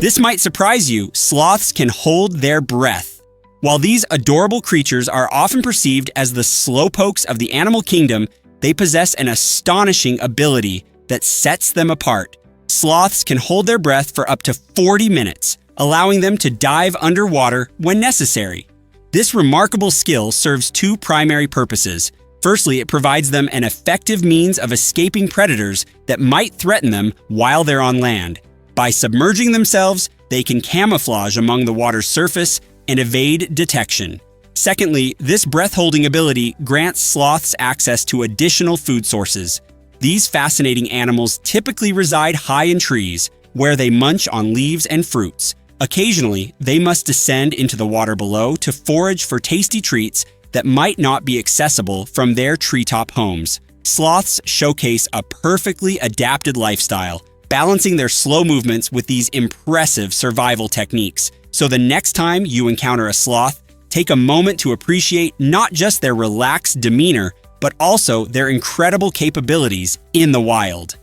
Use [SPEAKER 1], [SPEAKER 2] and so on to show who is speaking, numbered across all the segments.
[SPEAKER 1] This might surprise you, sloths can hold their breath. While these adorable creatures are often perceived as the slowpokes of the animal kingdom, they possess an astonishing ability that sets them apart. Sloths can hold their breath for up to 40 minutes, allowing them to dive underwater when necessary. This remarkable skill serves two primary purposes. Firstly, it provides them an effective means of escaping predators that might threaten them while they're on land. By submerging themselves, they can camouflage among the water's surface and evade detection. Secondly, this breath-holding ability grants sloths access to additional food sources. These fascinating animals typically reside high in trees, where they munch on leaves and fruits. Occasionally, they must descend into the water below to forage for tasty treats that might not be accessible from their treetop homes. Sloths showcase a perfectly adapted lifestyle, balancing their slow movements with these impressive survival techniques. So the next time you encounter a sloth, take a moment to appreciate not just their relaxed demeanor, but also their incredible capabilities in the wild.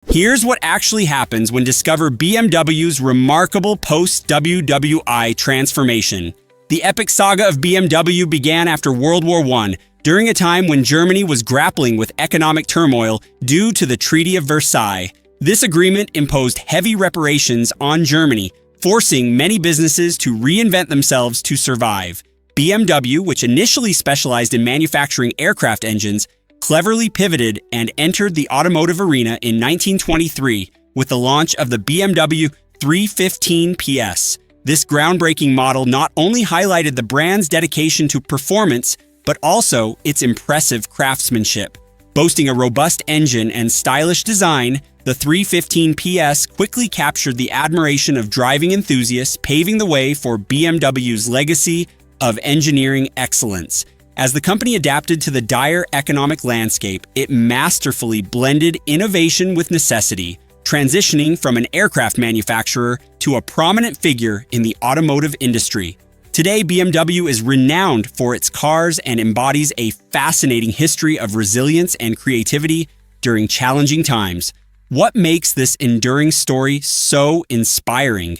[SPEAKER 1] Here's what actually happens when discover BMW's remarkable post-WWI transformation. The epic saga of BMW began after World War I, during a time when Germany was grappling with economic turmoil due to the Treaty of Versailles. This agreement imposed heavy reparations on Germany, forcing many businesses to reinvent themselves to survive. BMW, which initially specialized in manufacturing aircraft engines, cleverly pivoted and entered the automotive arena in 1923 with the launch of the BMW 315 PS. This groundbreaking model not only highlighted the brand's dedication to performance, but also its impressive craftsmanship. Boasting a robust engine and stylish design, the 315 PS quickly captured the admiration of driving enthusiasts, paving the way for BMW's legacy of engineering excellence. As the company adapted to the dire economic landscape, it masterfully blended innovation with necessity, transitioning from an aircraft manufacturer to a prominent figure in the automotive industry. Today, BMW is renowned for its cars and embodies a fascinating history of resilience and creativity during challenging times. What makes this enduring story so inspiring?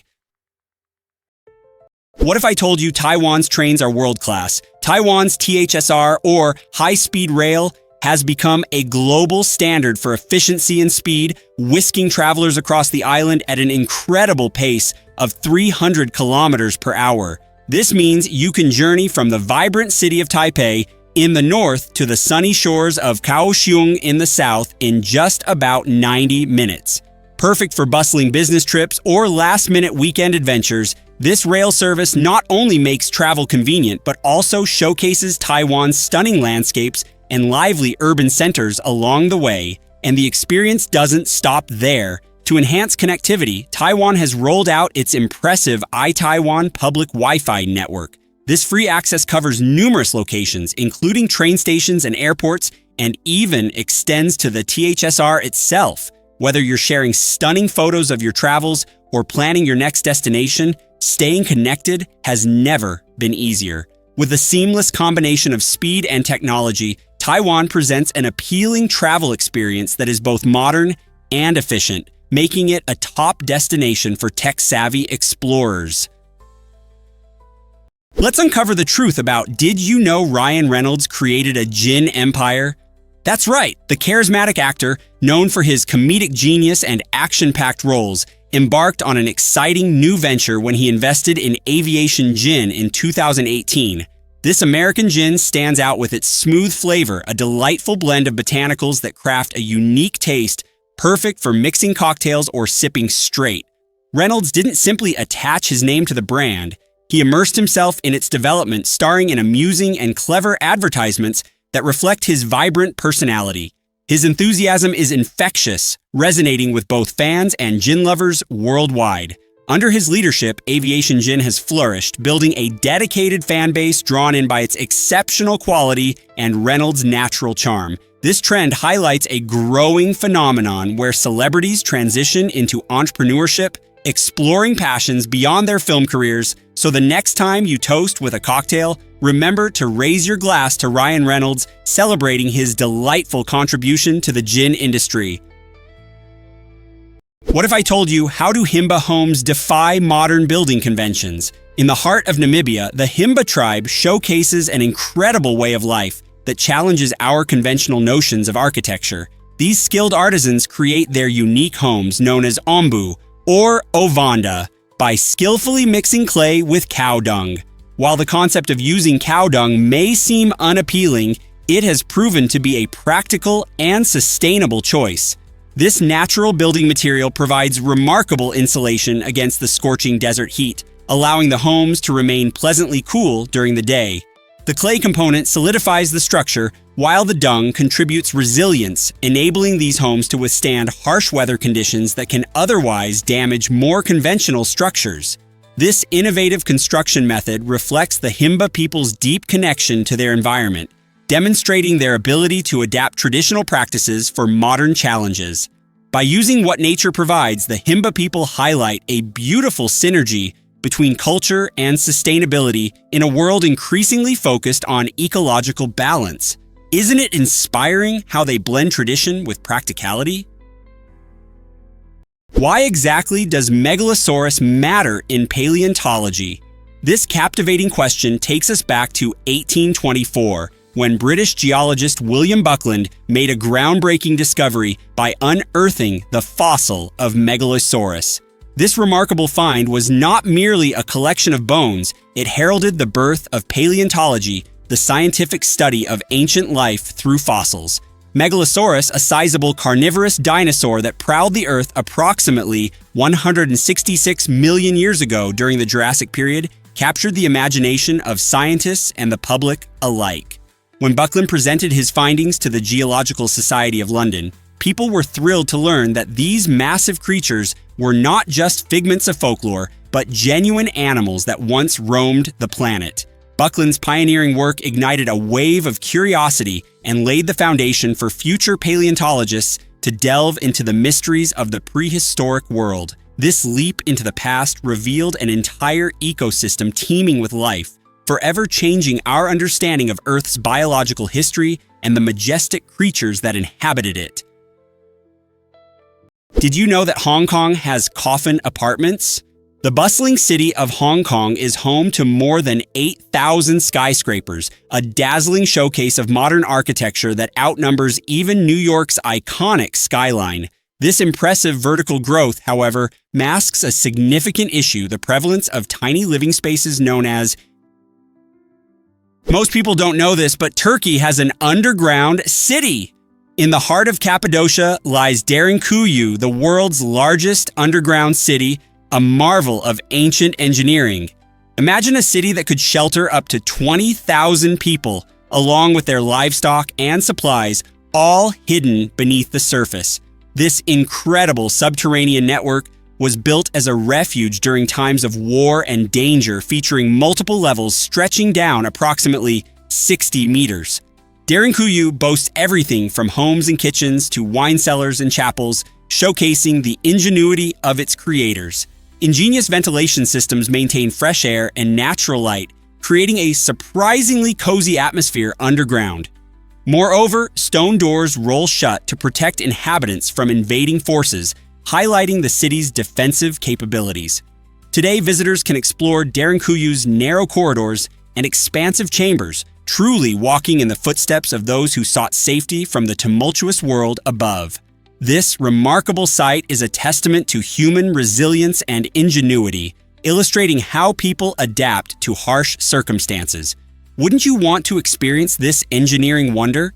[SPEAKER 1] What if I told you Taiwan's trains are world-class? Taiwan's THSR, or high-speed rail, has become a global standard for efficiency and speed, whisking travelers across the island at an incredible pace of 300 kilometers per hour. This means you can journey from the vibrant city of Taipei in the north to the sunny shores of Kaohsiung in the south in just about 90 minutes. Perfect for bustling business trips or last-minute weekend adventures, this rail service not only makes travel convenient, but also showcases Taiwan's stunning landscapes and lively urban centers along the way. And the experience doesn't stop there. To enhance connectivity, Taiwan has rolled out its impressive iTaiwan public Wi-Fi network. This free access covers numerous locations, including train stations and airports, and even extends to the THSR itself. Whether you're sharing stunning photos of your travels or planning your next destination, staying connected has never been easier. With a seamless combination of speed and technology, Taiwan presents an appealing travel experience that is both modern and efficient, making it a top destination for tech-savvy explorers. Let's uncover the truth about did you know Ryan Reynolds created a gin empire? That's right, the charismatic actor, known for his comedic genius and action-packed roles, embarked on an exciting new venture when he invested in Aviation Gin in 2018. This American gin stands out with its smooth flavor, a delightful blend of botanicals that craft a unique taste, perfect for mixing cocktails or sipping straight. Reynolds didn't simply attach his name to the brand. He immersed himself in its development, starring in amusing and clever advertisements that reflect his vibrant personality. His enthusiasm is infectious, resonating with both fans and gin lovers worldwide. Under his leadership, Aviation Gin has flourished, building a dedicated fan base drawn in by its exceptional quality and Reynolds' natural charm. This trend highlights a growing phenomenon where celebrities transition into entrepreneurship, exploring passions beyond their film careers. So the next time you toast with a cocktail, remember to raise your glass to Ryan Reynolds, celebrating his delightful contribution to the gin industry. What if I told you, how do Himba homes defy modern building conventions? In the heart of Namibia, the Himba tribe showcases an incredible way of life that challenges our conventional notions of architecture. These skilled artisans create their unique homes, known as ombu, or ovanda, by skillfully mixing clay with cow dung. While the concept of using cow dung may seem unappealing, it has proven to be a practical and sustainable choice. This natural building material provides remarkable insulation against the scorching desert heat, allowing the homes to remain pleasantly cool during the day. The clay component solidifies the structure, while the dung contributes resilience, enabling these homes to withstand harsh weather conditions that can otherwise damage more conventional structures. This innovative construction method reflects the Himba people's deep connection to their environment, demonstrating their ability to adapt traditional practices for modern challenges. By using what nature provides, the Himba people highlight a beautiful synergy between culture and sustainability in a world increasingly focused on ecological balance. Isn't it inspiring how they blend tradition with practicality? Why exactly does Megalosaurus matter in paleontology? This captivating question takes us back to 1824, when British geologist William Buckland made a groundbreaking discovery by unearthing the fossil of Megalosaurus. This remarkable find was not merely a collection of bones, it heralded the birth of paleontology, the scientific study of ancient life through fossils. Megalosaurus, a sizable carnivorous dinosaur that prowled the Earth approximately 166 million years ago during the Jurassic period, captured the imagination of scientists and the public alike. When Buckland presented his findings to the Geological Society of London, people were thrilled to learn that these massive creatures were not just figments of folklore, but genuine animals that once roamed the planet. Buckland's pioneering work ignited a wave of curiosity and laid the foundation for future paleontologists to delve into the mysteries of the prehistoric world. This leap into the past revealed an entire ecosystem teeming with life, forever changing our understanding of Earth's biological history and the majestic creatures that inhabited it. Did you know that Hong Kong has coffin apartments? The bustling city of Hong Kong is home to more than 8,000 skyscrapers, a dazzling showcase of modern architecture that outnumbers even New York's iconic skyline. This impressive vertical growth, however, masks a significant issue: the prevalence of tiny living spaces known as... Most people don't know this, but Turkey has an underground city. In the heart of Cappadocia lies Derinkuyu, the world's largest underground city, a marvel of ancient engineering. Imagine a city that could shelter up to 20,000 people, along with their livestock and supplies, all hidden beneath the surface. This incredible subterranean network was built as a refuge during times of war and danger, featuring multiple levels stretching down approximately 60 meters. Derinkuyu boasts everything from homes and kitchens to wine cellars and chapels, showcasing the ingenuity of its creators. Ingenious ventilation systems maintain fresh air and natural light, creating a surprisingly cozy atmosphere underground. Moreover, stone doors roll shut to protect inhabitants from invading forces, highlighting the city's defensive capabilities. Today, visitors can explore Derinkuyu's narrow corridors and expansive chambers, truly walking in the footsteps of those who sought safety from the tumultuous world above. This remarkable site is a testament to human resilience and ingenuity, illustrating how people adapt to harsh circumstances. Wouldn't you want to experience this engineering wonder?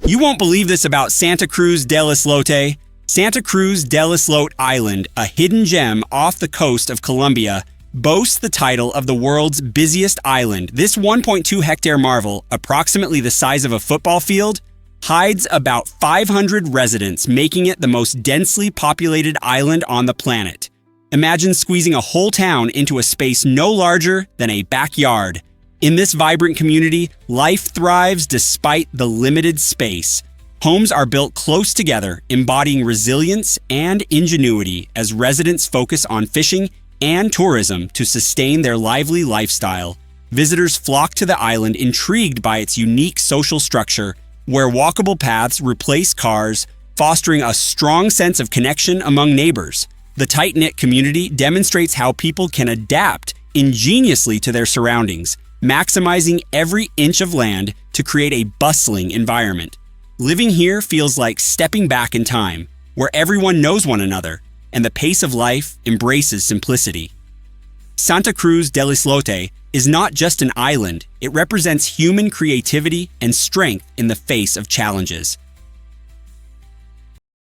[SPEAKER 1] You won't believe this about Santa Cruz del Islote. Santa Cruz del Islote Island, a hidden gem off the coast of Colombia, boasts the title of the world's busiest island. This 1.2-hectare marvel, approximately the size of a football field, hides about 500 residents, making it the most densely populated island on the planet. Imagine squeezing a whole town into a space no larger than a backyard. In this vibrant community, life thrives despite the limited space. Homes are built close together, embodying resilience and ingenuity as residents focus on fishing and tourism to sustain their lively lifestyle. Visitors flock to the island, intrigued by its unique social structure, where walkable paths replace cars, fostering a strong sense of connection among neighbors. The tight-knit community demonstrates how people can adapt ingeniously to their surroundings, maximizing every inch of land to create a bustling environment. Living here feels like stepping back in time, where everyone knows one another, and the pace of life embraces simplicity. Santa Cruz del Islote is not just an island, it represents human creativity and strength in the face of challenges.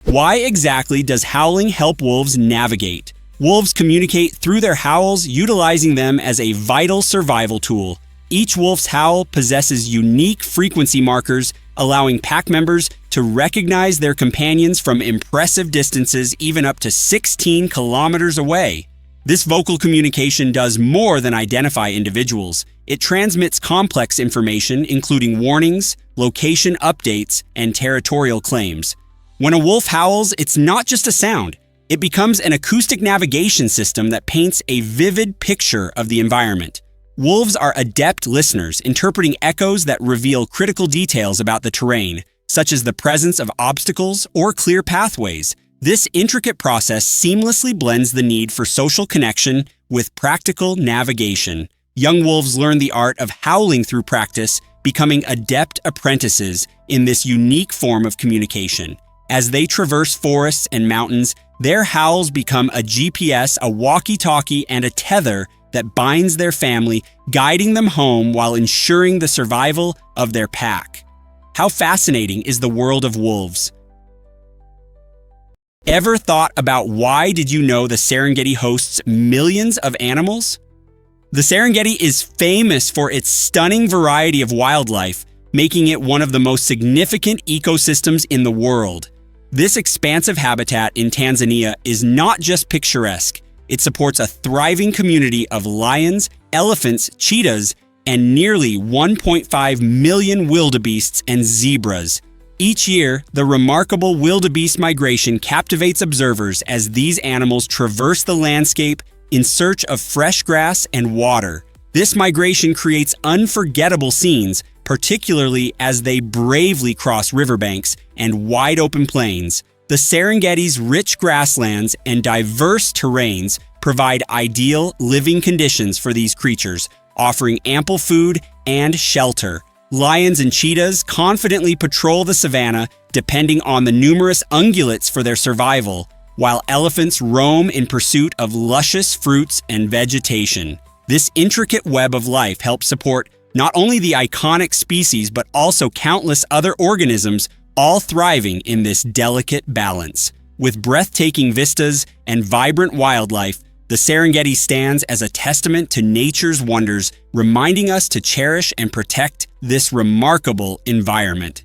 [SPEAKER 1] Why exactly does howling help wolves navigate? Wolves communicate through their howls, utilizing them as a vital survival tool. Each wolf's howl possesses unique frequency markers, allowing pack members to recognize their companions from impressive distances, even up to 16 kilometers away. This vocal communication does more than identify individuals. It transmits complex information, including warnings, location updates, and territorial claims. When a wolf howls, it's not just a sound. It becomes an acoustic navigation system that paints a vivid picture of the environment. Wolves are adept listeners, interpreting echoes that reveal critical details about the terrain, such as the presence of obstacles or clear pathways. This intricate process seamlessly blends the need for social connection with practical navigation. Young wolves learn the art of howling through practice, becoming adept apprentices in this unique form of communication. As they traverse forests and mountains, their howls become a GPS, a walkie-talkie, and a tether that binds their family, guiding them home while ensuring the survival of their pack. How fascinating is the world of wolves? Ever thought about why did you know the Serengeti hosts millions of animals? The Serengeti is famous for its stunning variety of wildlife, making it one of the most significant ecosystems in the world. This expansive habitat in Tanzania is not just picturesque, it supports a thriving community of lions, elephants, cheetahs, and nearly 1.5 million wildebeests and zebras. Each year, the remarkable wildebeest migration captivates observers as these animals traverse the landscape in search of fresh grass and water. This migration creates unforgettable scenes, particularly as they bravely cross riverbanks and wide-open plains. The Serengeti's rich grasslands and diverse terrains provide ideal living conditions for these creatures, offering ample food and shelter. Lions and cheetahs confidently patrol the savanna, depending on the numerous ungulates for their survival, while elephants roam in pursuit of luscious fruits and vegetation. This intricate web of life helps support not only the iconic species but also countless other organisms, all thriving in this delicate balance. With breathtaking vistas and vibrant wildlife, the Serengeti stands as a testament to nature's wonders, reminding us to cherish and protect this remarkable environment.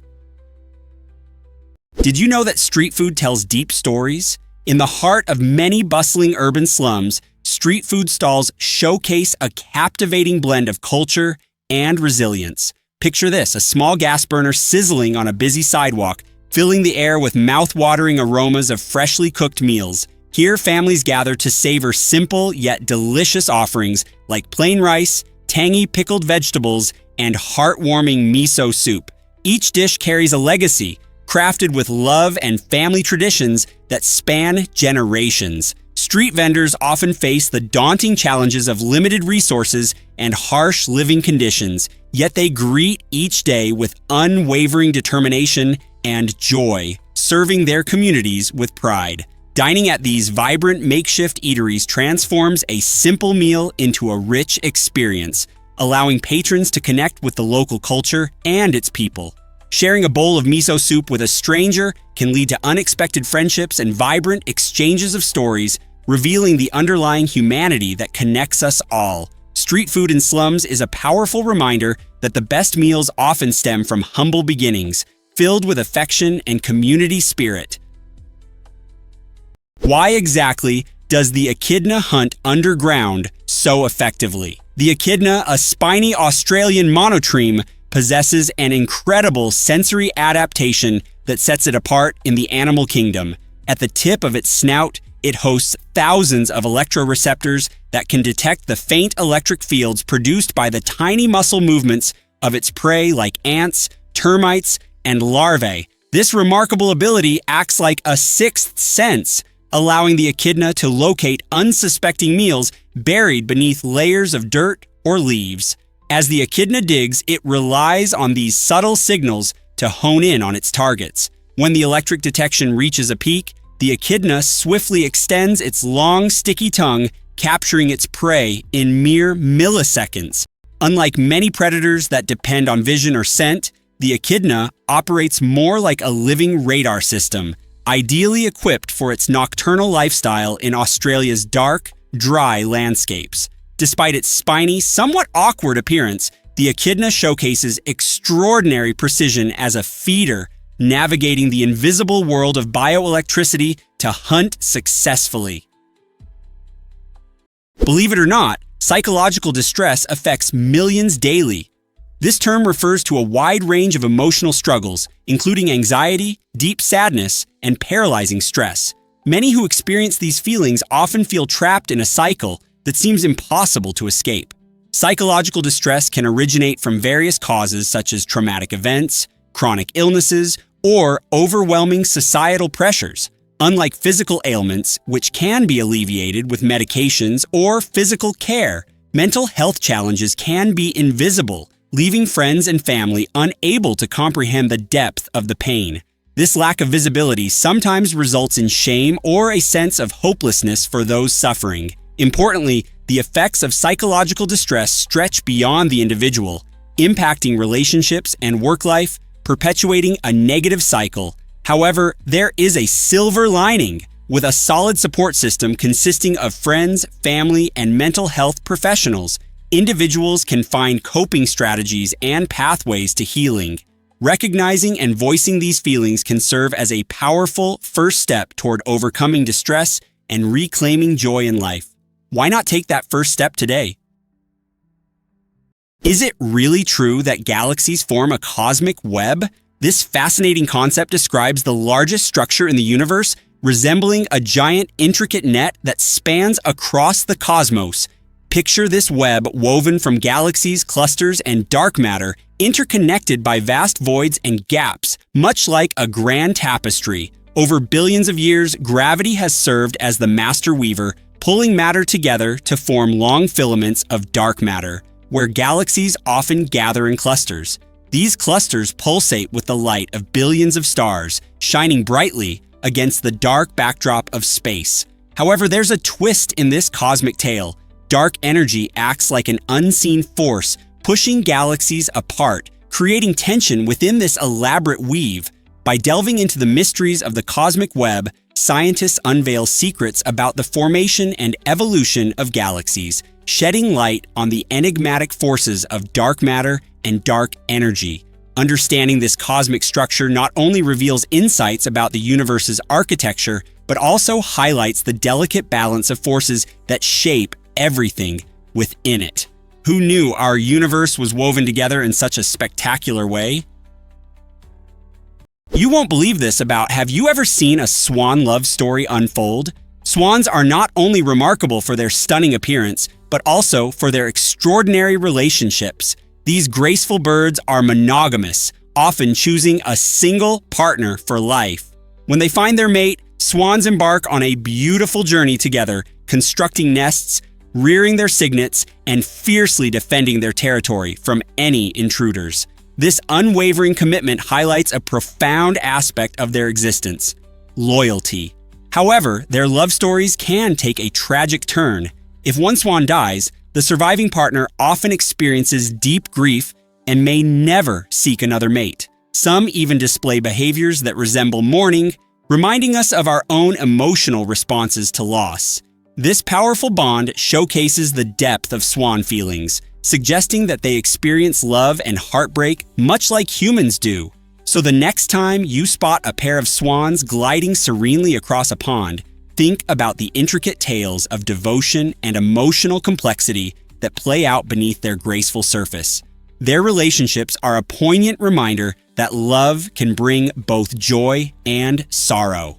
[SPEAKER 1] Did you know that street food tells deep stories? In the heart of many bustling urban slums, street food stalls showcase a captivating blend of culture and resilience. Picture this, a small gas burner sizzling on a busy sidewalk, filling the air with mouth-watering aromas of freshly cooked meals. Here, families gather to savor simple yet delicious offerings like plain rice, tangy pickled vegetables, and heartwarming miso soup. Each dish carries a legacy, crafted with love and family traditions that span generations. Street vendors often face the daunting challenges of limited resources and harsh living conditions, yet they greet each day with unwavering determination and joy, serving their communities with pride. Dining at these vibrant makeshift eateries transforms a simple meal into a rich experience, allowing patrons to connect with the local culture and its people. Sharing a bowl of miso soup with a stranger can lead to unexpected friendships and vibrant exchanges of stories, revealing the underlying humanity that connects us all. Street food in slums is a powerful reminder that the best meals often stem from humble beginnings, filled with affection and community spirit. Why exactly does the echidna hunt underground so effectively? The echidna, a spiny Australian monotreme, possesses an incredible sensory adaptation that sets it apart in the animal kingdom. At the tip of its snout, it hosts thousands of electroreceptors that can detect the faint electric fields produced by the tiny muscle movements of its prey like ants, termites, and larvae. This remarkable ability acts like a sixth sense, allowing the echidna to locate unsuspecting meals buried beneath layers of dirt or leaves. As the echidna digs, it relies on these subtle signals to hone in on its targets. When the electric detection reaches a peak, the echidna swiftly extends its long, sticky tongue, capturing its prey in mere milliseconds. Unlike many predators that depend on vision or scent, the echidna operates more like a living radar system, ideally equipped for its nocturnal lifestyle in Australia's dark, dry landscapes. Despite its spiny, somewhat awkward appearance, the echidna showcases extraordinary precision as a feeder, navigating the invisible world of bioelectricity to hunt successfully. Believe it or not, psychological distress affects millions daily. This term refers to a wide range of emotional struggles, including anxiety, deep sadness, and paralyzing stress. Many who experience these feelings often feel trapped in a cycle that seems impossible to escape. Psychological distress can originate from various causes such as traumatic events, chronic illnesses, or overwhelming societal pressures. Unlike physical ailments, which can be alleviated with medications or physical care, mental health challenges can be invisible, leaving friends and family unable to comprehend the depth of the pain. This lack of visibility sometimes results in shame or a sense of hopelessness for those suffering. Importantly, the effects of psychological distress stretch beyond the individual, impacting relationships and work life, perpetuating a negative cycle. However, there is a silver lining. With a solid support system consisting of friends, family, and mental health professionals, individuals can find coping strategies and pathways to healing. Recognizing and voicing these feelings can serve as a powerful first step toward overcoming distress and reclaiming joy in life. Why not take that first step today? Is it really true that galaxies form a cosmic web? This fascinating concept describes the largest structure in the universe, resembling a giant, intricate net that spans across the cosmos. Picture this web woven from galaxies, clusters, and dark matter, interconnected by vast voids and gaps, much like a grand tapestry. Over billions of years, gravity has served as the master weaver, pulling matter together to form long filaments of dark matter, where galaxies often gather in clusters. These clusters pulsate with the light of billions of stars, shining brightly against the dark backdrop of space. However, there's a twist in this cosmic tale. Dark energy acts like an unseen force, pushing galaxies apart, creating tension within this elaborate weave. By delving into the mysteries of the cosmic web, scientists unveil secrets about the formation and evolution of galaxies, shedding light on the enigmatic forces of dark matter and dark energy. Understanding this cosmic structure not only reveals insights about the universe's architecture, but also highlights the delicate balance of forces that shape everything within it. Who knew our universe was woven together in such a spectacular way? You won't believe this have you ever seen a swan love story unfold? Swans are not only remarkable for their stunning appearance, but also for their extraordinary relationships. These graceful birds are monogamous, often choosing a single partner for life. When they find their mate, swans embark on a beautiful journey together, constructing nests, rearing their cygnets, and fiercely defending their territory from any intruders. This unwavering commitment highlights a profound aspect of their existence: loyalty. However, their love stories can take a tragic turn. If one swan dies, the surviving partner often experiences deep grief and may never seek another mate. Some even display behaviors that resemble mourning, reminding us of our own emotional responses to loss. This powerful bond showcases the depth of swan feelings, suggesting that they experience love and heartbreak much like humans do. So the next time you spot a pair of swans gliding serenely across a pond, think about the intricate tales of devotion and emotional complexity that play out beneath their graceful surface. Their relationships are a poignant reminder that love can bring both joy and sorrow.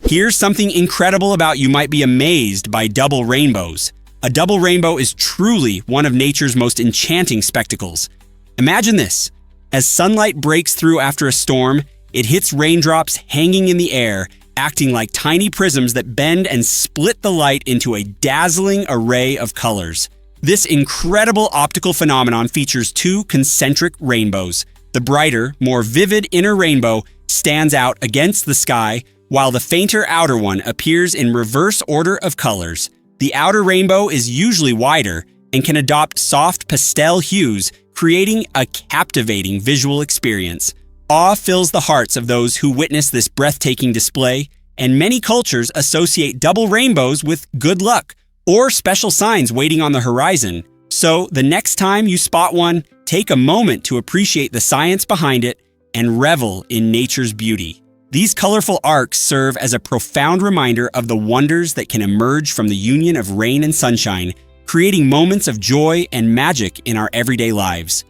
[SPEAKER 1] Here's something incredible about you might be amazed by double rainbows. A double rainbow is truly one of nature's most enchanting spectacles. Imagine this: As sunlight breaks through after a storm, it hits raindrops hanging in the air, acting like tiny prisms that bend and split the light into a dazzling array of colors. This incredible optical phenomenon features two concentric rainbows. The brighter, more vivid inner rainbow stands out against the sky, while the fainter outer one appears in reverse order of colors. The outer rainbow is usually wider and can adopt soft pastel hues, creating a captivating visual experience. Awe fills the hearts of those who witness this breathtaking display, and many cultures associate double rainbows with good luck or special signs waiting on the horizon. So, the next time you spot one, take a moment to appreciate the science behind it and revel in nature's beauty. These colorful arcs serve as a profound reminder of the wonders that can emerge from the union of rain and sunshine, creating moments of joy and magic in our everyday lives.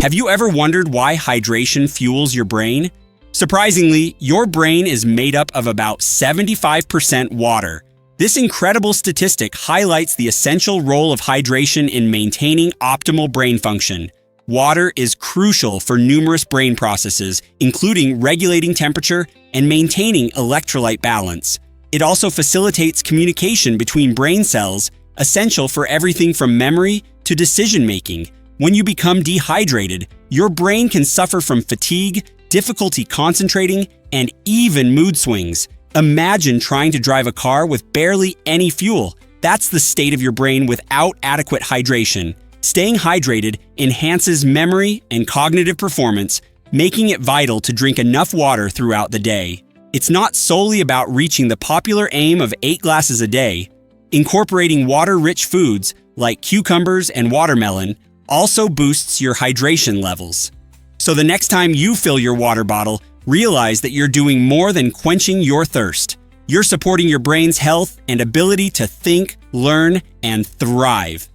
[SPEAKER 1] Have you ever wondered why hydration fuels your brain? Surprisingly, your brain is made up of about 75% water. This incredible statistic highlights the essential role of hydration in maintaining optimal brain function. Water is crucial for numerous brain processes, including regulating temperature and maintaining electrolyte balance. It also facilitates communication between brain cells, essential for everything from memory to decision-making. When you become dehydrated, your brain can suffer from fatigue, difficulty concentrating, and even mood swings. Imagine trying to drive a car with barely any fuel. That's the state of your brain without adequate hydration. Staying hydrated enhances memory and cognitive performance, making it vital to drink enough water throughout the day. It's not solely about reaching the popular aim of 8 glasses a day. Incorporating water-rich foods like cucumbers and watermelon also boosts your hydration levels. So the next time you fill your water bottle, realize that you're doing more than quenching your thirst. You're supporting your brain's health and ability to think, learn, and thrive.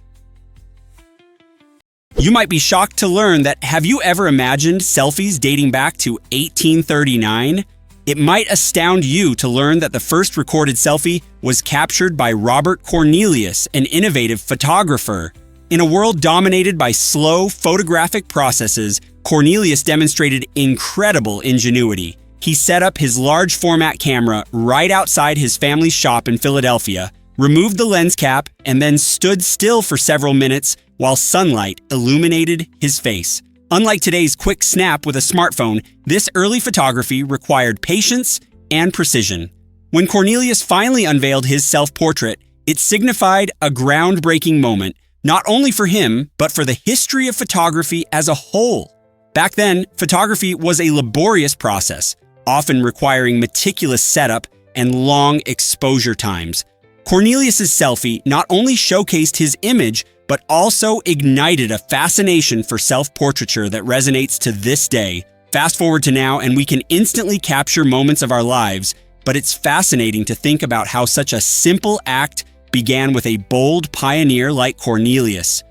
[SPEAKER 1] You might be shocked to learn that have you ever imagined selfies dating back to 1839? It might astound you to learn that the first recorded selfie was captured by Robert Cornelius, an innovative photographer. In a world dominated by slow photographic processes, Cornelius demonstrated incredible ingenuity. He set up his large format camera right outside his family's shop in Philadelphia, removed the lens cap, and then stood still for several minutes while sunlight illuminated his face. Unlike today's quick snap with a smartphone, this early photography required patience and precision. When Cornelius finally unveiled his self-portrait, it signified a groundbreaking moment, not only for him, but for the history of photography as a whole. Back then, photography was a laborious process, often requiring meticulous setup and long exposure times. Cornelius's selfie not only showcased his image, but also ignited a fascination for self-portraiture that resonates to this day. Fast forward to now, and we can instantly capture moments of our lives, but it's fascinating to think about how such a simple act began with a bold pioneer like Cornelius.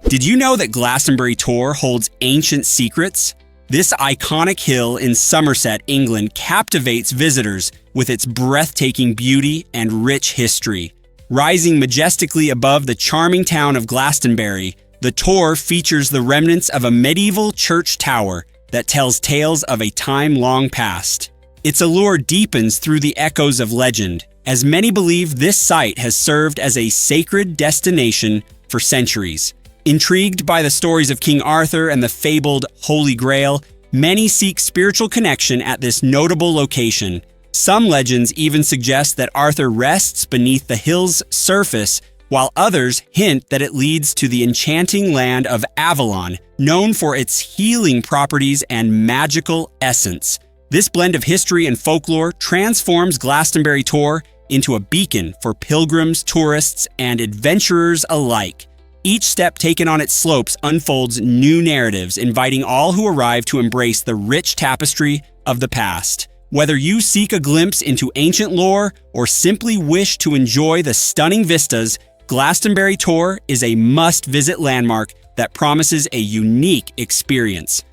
[SPEAKER 1] Did you know that Glastonbury Tor holds ancient secrets? This iconic hill in Somerset, England, captivates visitors with its breathtaking beauty and rich history. Rising majestically above the charming town of Glastonbury, the Tor features the remnants of a medieval church tower that tells tales of a time long past. Its allure deepens through the echoes of legend, as many believe this site has served as a sacred destination for centuries. Intrigued by the stories of King Arthur and the fabled Holy Grail, many seek spiritual connection at this notable location. Some legends even suggest that Arthur rests beneath the hill's surface, while others hint that it leads to the enchanting land of Avalon, known for its healing properties and magical essence. This blend of history and folklore transforms Glastonbury Tor into a beacon for pilgrims, tourists, and adventurers alike. Each step taken on its slopes unfolds new narratives, inviting all who arrive to embrace the rich tapestry of the past. Whether you seek a glimpse into ancient lore or simply wish to enjoy the stunning vistas, Glastonbury Tor is a must-visit landmark that promises a unique experience.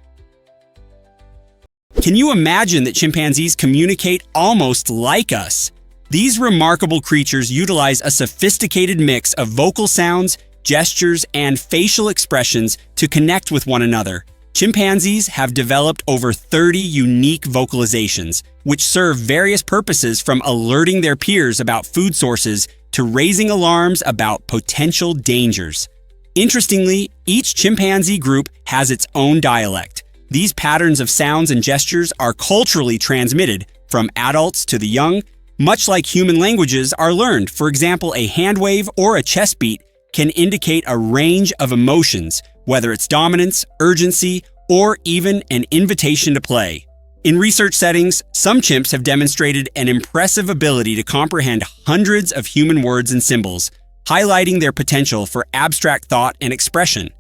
[SPEAKER 1] Can you imagine that chimpanzees communicate almost like us? These remarkable creatures utilize a sophisticated mix of vocal sounds, gestures, and facial expressions to connect with one another. Chimpanzees have developed over 30 unique vocalizations, which serve various purposes from alerting their peers about food sources to raising alarms about potential dangers. Interestingly, each chimpanzee group has its own dialect. These patterns of sounds and gestures are culturally transmitted from adults to the young, much like human languages are learned. For example, a hand wave or a chest beat can indicate a range of emotions, whether it's dominance, urgency, or even an invitation to play. In research settings, some chimps have demonstrated an impressive ability to comprehend hundreds of human words and symbols, highlighting their potential for abstract thought and expression.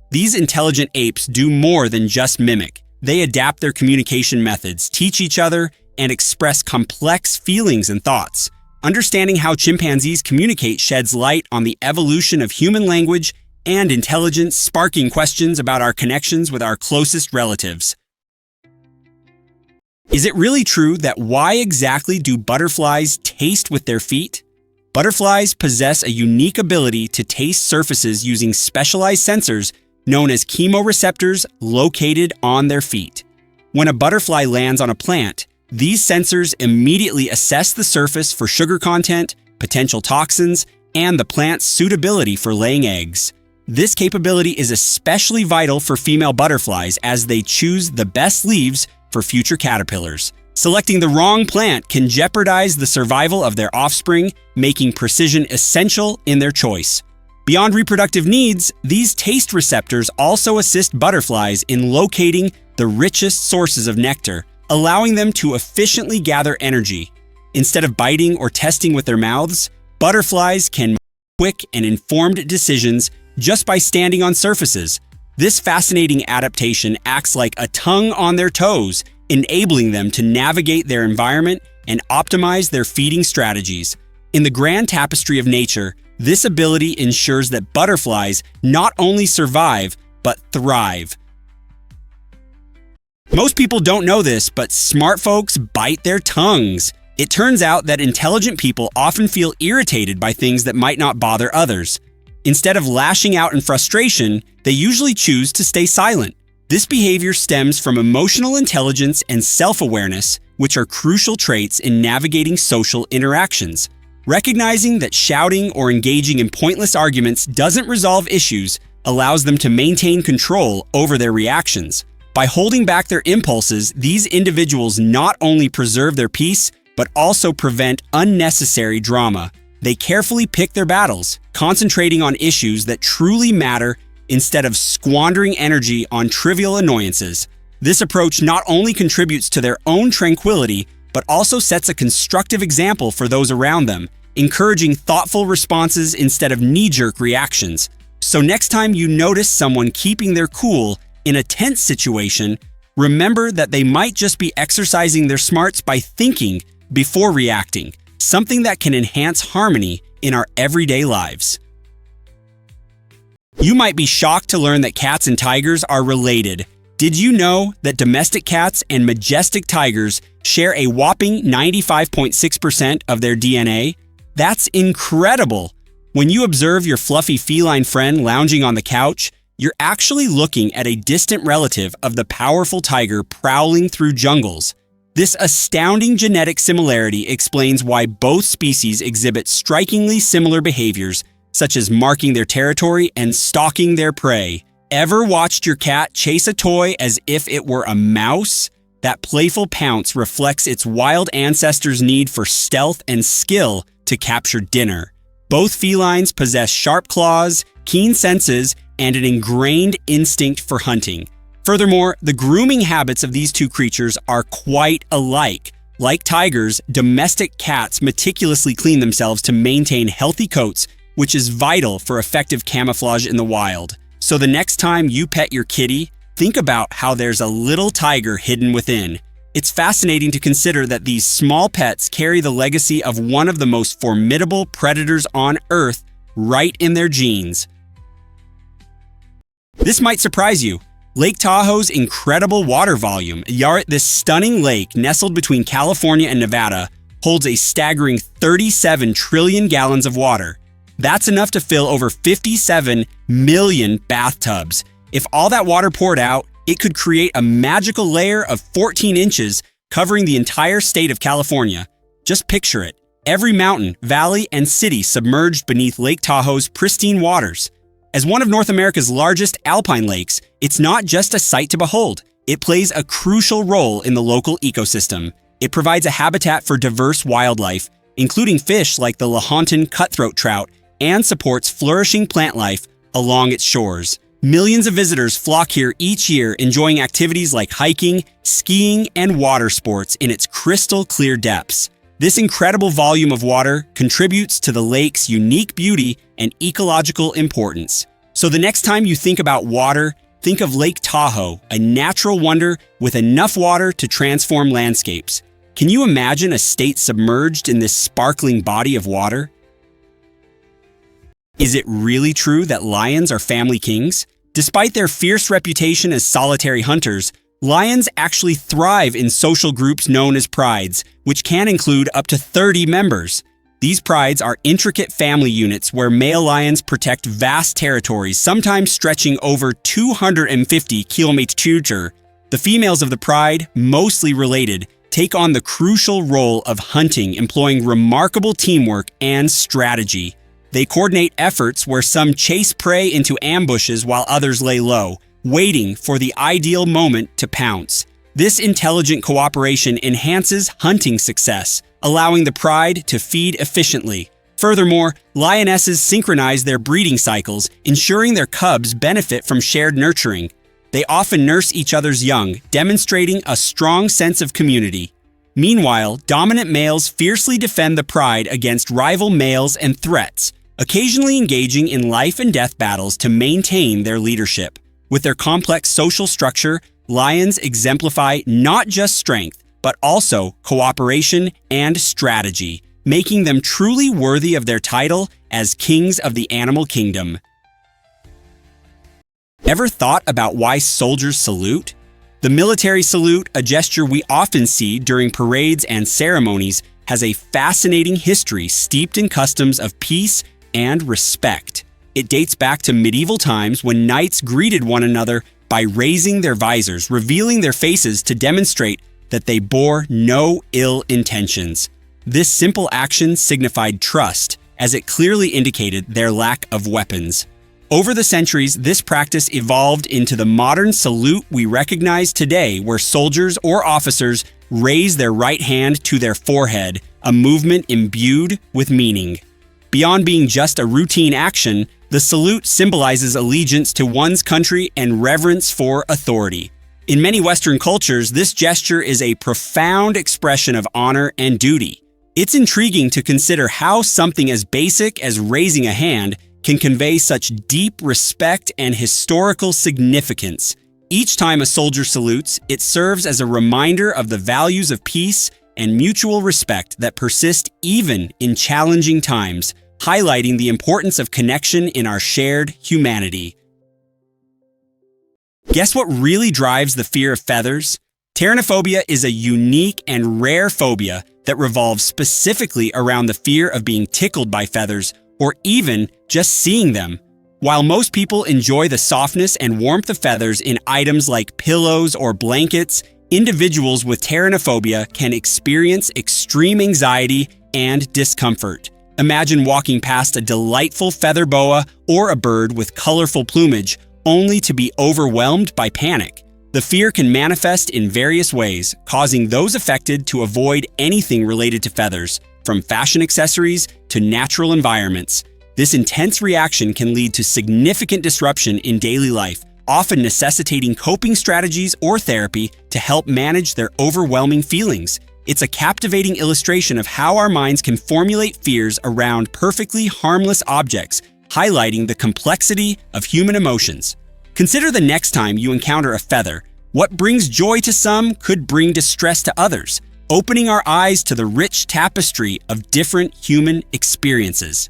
[SPEAKER 1] These intelligent apes do more than just mimic. They adapt their communication methods, teach each other, and express complex feelings and thoughts. Understanding how chimpanzees communicate sheds light on the evolution of human language and intelligence, sparking questions about our connections with our closest relatives. Is it really true that why exactly do butterflies taste with their feet? Butterflies possess a unique ability to taste surfaces using specialized sensors known as chemoreceptors located on their feet. When a butterfly lands on a plant, these sensors immediately assess the surface for sugar content, potential toxins, and the plant's suitability for laying eggs. This capability is especially vital for female butterflies as they choose the best leaves for future caterpillars. Selecting the wrong plant can jeopardize the survival of their offspring, making precision essential in their choice. Beyond reproductive needs, these taste receptors also assist butterflies in locating the richest sources of nectar, allowing them to efficiently gather energy. Instead of biting or testing with their mouths, butterflies can make quick and informed decisions just by standing on surfaces. This fascinating adaptation acts like a tongue on their toes, enabling them to navigate their environment and optimize their feeding strategies. In the grand tapestry of nature, this ability ensures that butterflies not only survive, but thrive. Most people don't know this, but smart folks bite their tongues. It turns out that intelligent people often feel irritated by things that might not bother others. Instead of lashing out in frustration, they usually choose to stay silent. This behavior stems from emotional intelligence and self-awareness, which are crucial traits in navigating social interactions. Recognizing that shouting or engaging in pointless arguments doesn't resolve issues allows them to maintain control over their reactions. By holding back their impulses, these individuals not only preserve their peace, but also prevent unnecessary drama. They carefully pick their battles, concentrating on issues that truly matter instead of squandering energy on trivial annoyances. This approach not only contributes to their own tranquility, but also sets a constructive example for those around them, encouraging thoughtful responses instead of knee-jerk reactions. So next time you notice someone keeping their cool in a tense situation, remember that they might just be exercising their smarts by thinking before reacting, something that can enhance harmony in our everyday lives. You might be shocked to learn that cats and tigers are related. Did you know that domestic cats and majestic tigers share a whopping 95.6% of their DNA? That's incredible! When you observe your fluffy feline friend lounging on the couch, you're actually looking at a distant relative of the powerful tiger prowling through jungles. This astounding genetic similarity explains why both species exhibit strikingly similar behaviors, such as marking their territory and stalking their prey. Ever watched your cat chase a toy as if it were a mouse? That playful pounce reflects its wild ancestors' need for stealth and skill to capture dinner. Both felines possess sharp claws, keen senses, and an ingrained instinct for hunting. Furthermore, the grooming habits of these two creatures are quite alike. Like tigers, domestic cats meticulously clean themselves to maintain healthy coats, which is vital for effective camouflage in the wild. So the next time you pet your kitty, think about how there's a little tiger hidden within. It's fascinating to consider that these small pets carry the legacy of one of the most formidable predators on Earth right in their genes. This might surprise you. Lake Tahoe's incredible water volume, this stunning lake nestled between California and Nevada, holds a staggering 37 trillion gallons of water. That's enough to fill over 57 million bathtubs. If all that water poured out, it could create a magical layer of 14 inches covering the entire state of California. Just picture it. Every mountain, valley, and city submerged beneath Lake Tahoe's pristine waters. As one of North America's largest alpine lakes, it's not just a sight to behold. It plays a crucial role in the local ecosystem. It provides a habitat for diverse wildlife, including fish like the Lahontan cutthroat trout, and supports flourishing plant life along its shores. Millions of visitors flock here each year, enjoying activities like hiking, skiing, and water sports in its crystal clear depths. This incredible volume of water contributes to the lake's unique beauty and ecological importance. So the next time you think about water, think of Lake Tahoe, a natural wonder with enough water to transform landscapes. Can you imagine a state submerged in this sparkling body of water? Is it really true that lions are family kings? Despite their fierce reputation as solitary hunters, lions actually thrive in social groups known as prides, which can include up to 30 members. These prides are intricate family units where male lions protect vast territories, sometimes stretching over 250 km². The females of the pride, mostly related, take on the crucial role of hunting, employing remarkable teamwork and strategy. They coordinate efforts where some chase prey into ambushes while others lay low, waiting for the ideal moment to pounce. This intelligent cooperation enhances hunting success, allowing the pride to feed efficiently. Furthermore, lionesses synchronize their breeding cycles, ensuring their cubs benefit from shared nurturing. They often nurse each other's young, demonstrating a strong sense of community. Meanwhile, dominant males fiercely defend the pride against rival males and threats, occasionally engaging in life and death battles to maintain their leadership. With their complex social structure, lions exemplify not just strength, but also cooperation and strategy, making them truly worthy of their title as kings of the animal kingdom. Ever thought about why soldiers salute? The military salute, a gesture we often see during parades and ceremonies, has a fascinating history steeped in customs of peace and respect. It dates back to medieval times when knights greeted one another by raising their visors, revealing their faces to demonstrate that they bore no ill intentions. This simple action signified trust, as it clearly indicated their lack of weapons. Over the centuries, this practice evolved into the modern salute we recognize today, where soldiers or officers raise their right hand to their forehead, a movement imbued with meaning. Beyond being just a routine action, the salute symbolizes allegiance to one's country and reverence for authority. In many Western cultures, this gesture is a profound expression of honor and duty. It's intriguing to consider how something as basic as raising a hand can convey such deep respect and historical significance. Each time a soldier salutes, it serves as a reminder of the values of peace and mutual respect that persist even in challenging times, highlighting the importance of connection in our shared humanity. Guess what really drives the fear of feathers? Pteronophobia is a unique and rare phobia that revolves specifically around the fear of being tickled by feathers or even just seeing them. While most people enjoy the softness and warmth of feathers in items like pillows or blankets, individuals with pteronophobia can experience extreme anxiety and discomfort. Imagine walking past a delightful feather boa or a bird with colorful plumage, only to be overwhelmed by panic. The fear can manifest in various ways, causing those affected to avoid anything related to feathers, from fashion accessories to natural environments. This intense reaction can lead to significant disruption in daily life, often necessitating coping strategies or therapy to help manage their overwhelming feelings. It's a captivating illustration of how our minds can formulate fears around perfectly harmless objects, highlighting the complexity of human emotions. Consider the next time you encounter a feather. What brings joy to some could bring distress to others, opening our eyes to the rich tapestry of different human experiences.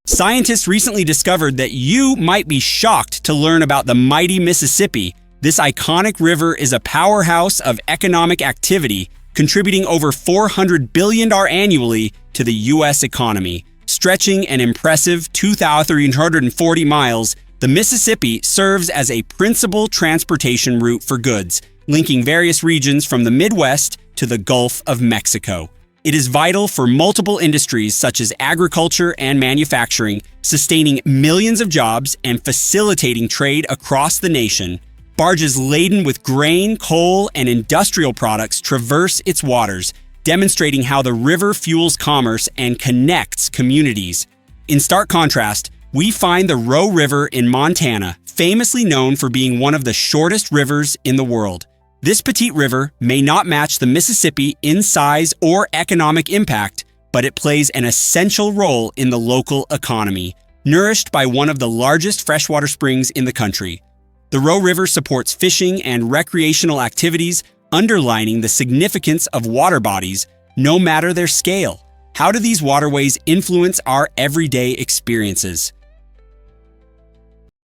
[SPEAKER 1] Scientists recently discovered that you might be shocked to learn about the mighty Mississippi. This iconic river is a powerhouse of economic activity, contributing over $400 billion annually to the U.S. economy. Stretching an impressive 2,340 miles, the Mississippi serves as a principal transportation route for goods, linking various regions from the Midwest to the Gulf of Mexico. It is vital for multiple industries such as agriculture and manufacturing, sustaining millions of jobs and facilitating trade across the nation. Barges laden with grain, coal, and industrial products traverse its waters, demonstrating how the river fuels commerce and connects communities. In stark contrast, we find the Roe River in Montana, famously known for being one of the shortest rivers in the world. This petite river may not match the Mississippi in size or economic impact, but it plays an essential role in the local economy, nourished by one of the largest freshwater springs in the country. The Roe River supports fishing and recreational activities, underlining the significance of water bodies, no matter their scale. How do these waterways influence our everyday experiences?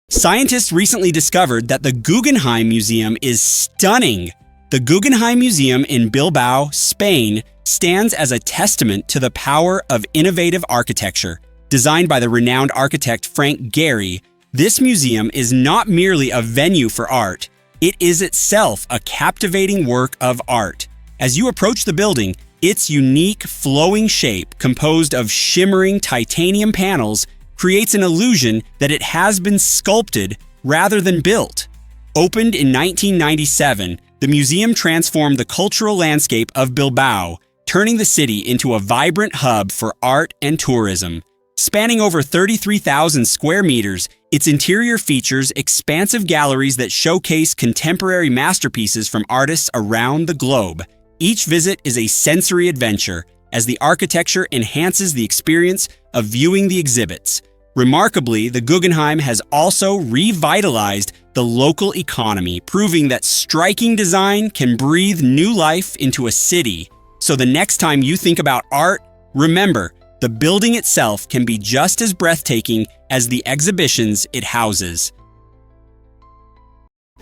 [SPEAKER 1] Scientists recently discovered that the Guggenheim Museum is stunning. The Guggenheim Museum in Bilbao, Spain, stands as a testament to the power of innovative architecture. Designed by the renowned architect Frank Gehry, this museum is not merely a venue for art, it is itself a captivating work of art. As you approach the building, its unique flowing shape, composed of shimmering titanium panels, creates an illusion that it has been sculpted rather than built. Opened in 1997, the museum transformed the cultural landscape of Bilbao, turning the city into a vibrant hub for art and tourism. Spanning over 33,000 square meters, its interior features expansive galleries that showcase contemporary masterpieces from artists around the globe. Each visit is a sensory adventure, as the architecture enhances the experience of viewing the exhibits. Remarkably, the Guggenheim has also revitalized the local economy, proving that striking design can breathe new life into a city. So the next time you think about art, remember, the building itself can be just as breathtaking as the exhibitions it houses.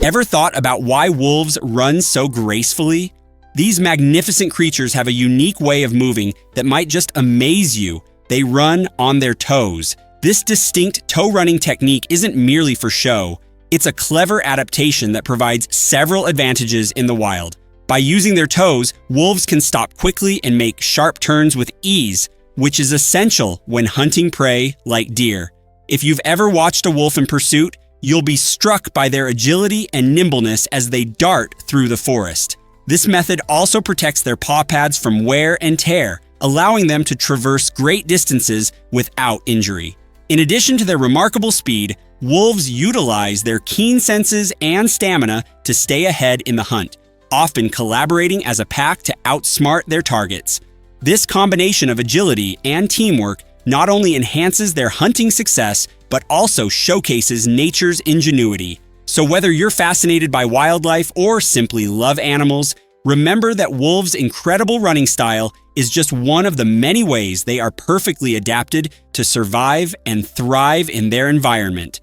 [SPEAKER 1] Ever thought about why wolves run so gracefully? These magnificent creatures have a unique way of moving that might just amaze you. They run on their toes. This distinct toe-running technique isn't merely for show. It's a clever adaptation that provides several advantages in the wild. By using their toes, wolves can stop quickly and make sharp turns with ease, which is essential when hunting prey like deer. If you've ever watched a wolf in pursuit, you'll be struck by their agility and nimbleness as they dart through the forest. This method also protects their paw pads from wear and tear, allowing them to traverse great distances without injury. In addition to their remarkable speed, wolves utilize their keen senses and stamina to stay ahead in the hunt, often collaborating as a pack to outsmart their targets. This combination of agility and teamwork not only enhances their hunting success, but also showcases nature's ingenuity. So whether you're fascinated by wildlife or simply love animals, remember that wolves' incredible running style is just one of the many ways they are perfectly adapted to survive and thrive in their environment.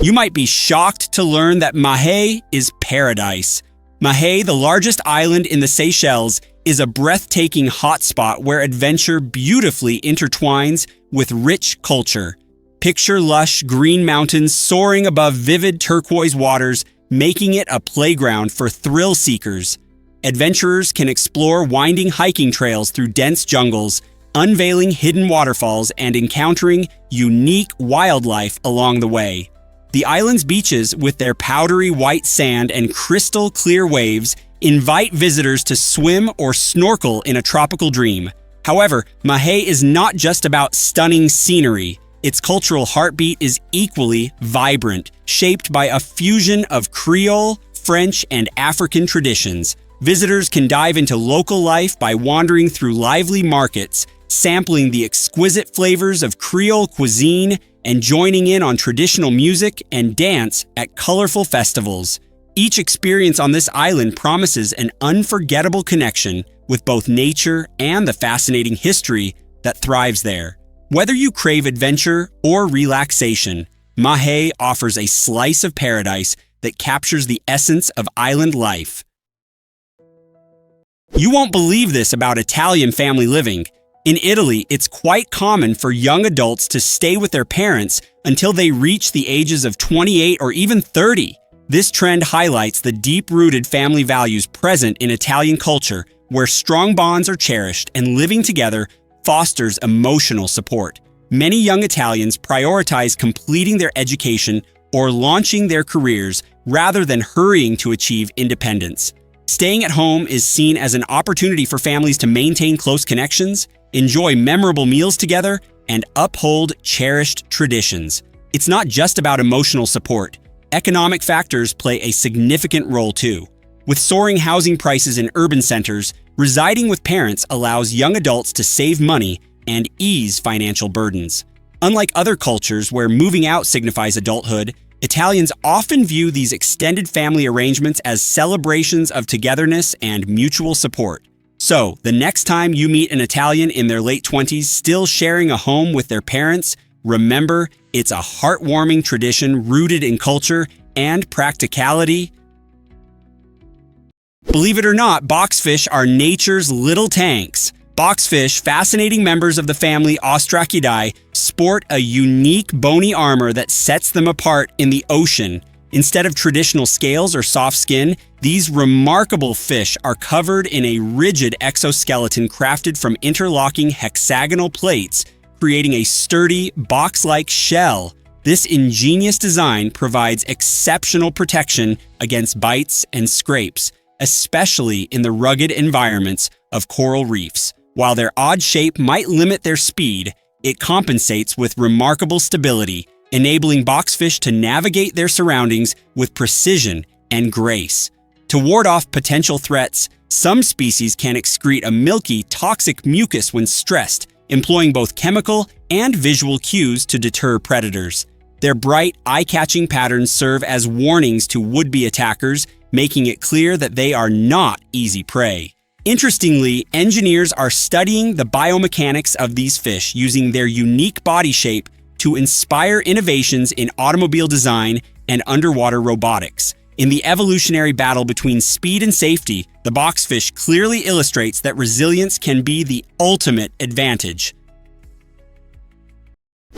[SPEAKER 1] You might be shocked to learn that Mahé is paradise. Mahé, the largest island in the Seychelles, is a breathtaking hotspot where adventure beautifully intertwines with rich culture. Picture lush green mountains soaring above vivid turquoise waters, making it a playground for thrill seekers. Adventurers can explore winding hiking trails through dense jungles, unveiling hidden waterfalls and encountering unique wildlife along the way. The island's beaches, with their powdery white sand and crystal clear waves, invite visitors to swim or snorkel in a tropical dream. However, Mahé is not just about stunning scenery. Its cultural heartbeat is equally vibrant, shaped by a fusion of Creole, French, and African traditions. Visitors can dive into local life by wandering through lively markets, sampling the exquisite flavors of Creole cuisine, and joining in on traditional music and dance at colorful festivals. Each experience on this island promises an unforgettable connection with both nature and the fascinating history that thrives there. Whether you crave adventure or relaxation, Mahé offers a slice of paradise that captures the essence of island life. You won't believe this about Italian family living. In Italy, it's quite common for young adults to stay with their parents until they reach the ages of 28 or even 30. This trend highlights the deep-rooted family values present in Italian culture, where strong bonds are cherished and living together fosters emotional support. Many young Italians prioritize completing their education or launching their careers rather than hurrying to achieve independence. Staying at home is seen as an opportunity for families to maintain close connections, enjoy memorable meals together, and uphold cherished traditions. It's not just about emotional support. Economic factors play a significant role too. With soaring housing prices in urban centers, residing with parents allows young adults to save money and ease financial burdens. Unlike other cultures where moving out signifies adulthood, Italians often view these extended family arrangements as celebrations of togetherness and mutual support. So, the next time you meet an Italian in their late 20s still sharing a home with their parents, remember, it's a heartwarming tradition rooted in culture and practicality. Believe it or not, boxfish are nature's little tanks. Boxfish, fascinating members of the family Ostracidae, sport a unique bony armor that sets them apart in the ocean. Instead of traditional scales or soft skin, these remarkable fish are covered in a rigid exoskeleton crafted from interlocking hexagonal plates, creating a sturdy, box-like shell. This ingenious design provides exceptional protection against bites and scrapes, especially in the rugged environments of coral reefs. While their odd shape might limit their speed, it compensates with remarkable stability, enabling boxfish to navigate their surroundings with precision and grace. To ward off potential threats, some species can excrete a milky, toxic mucus when stressed, employing both chemical and visual cues to deter predators. Their bright, eye-catching patterns serve as warnings to would-be attackers, making it clear that they are not easy prey. Interestingly, engineers are studying the biomechanics of these fish using their unique body shape to inspire innovations in automobile design and underwater robotics. In the evolutionary battle between speed and safety, the boxfish clearly illustrates that resilience can be the ultimate advantage.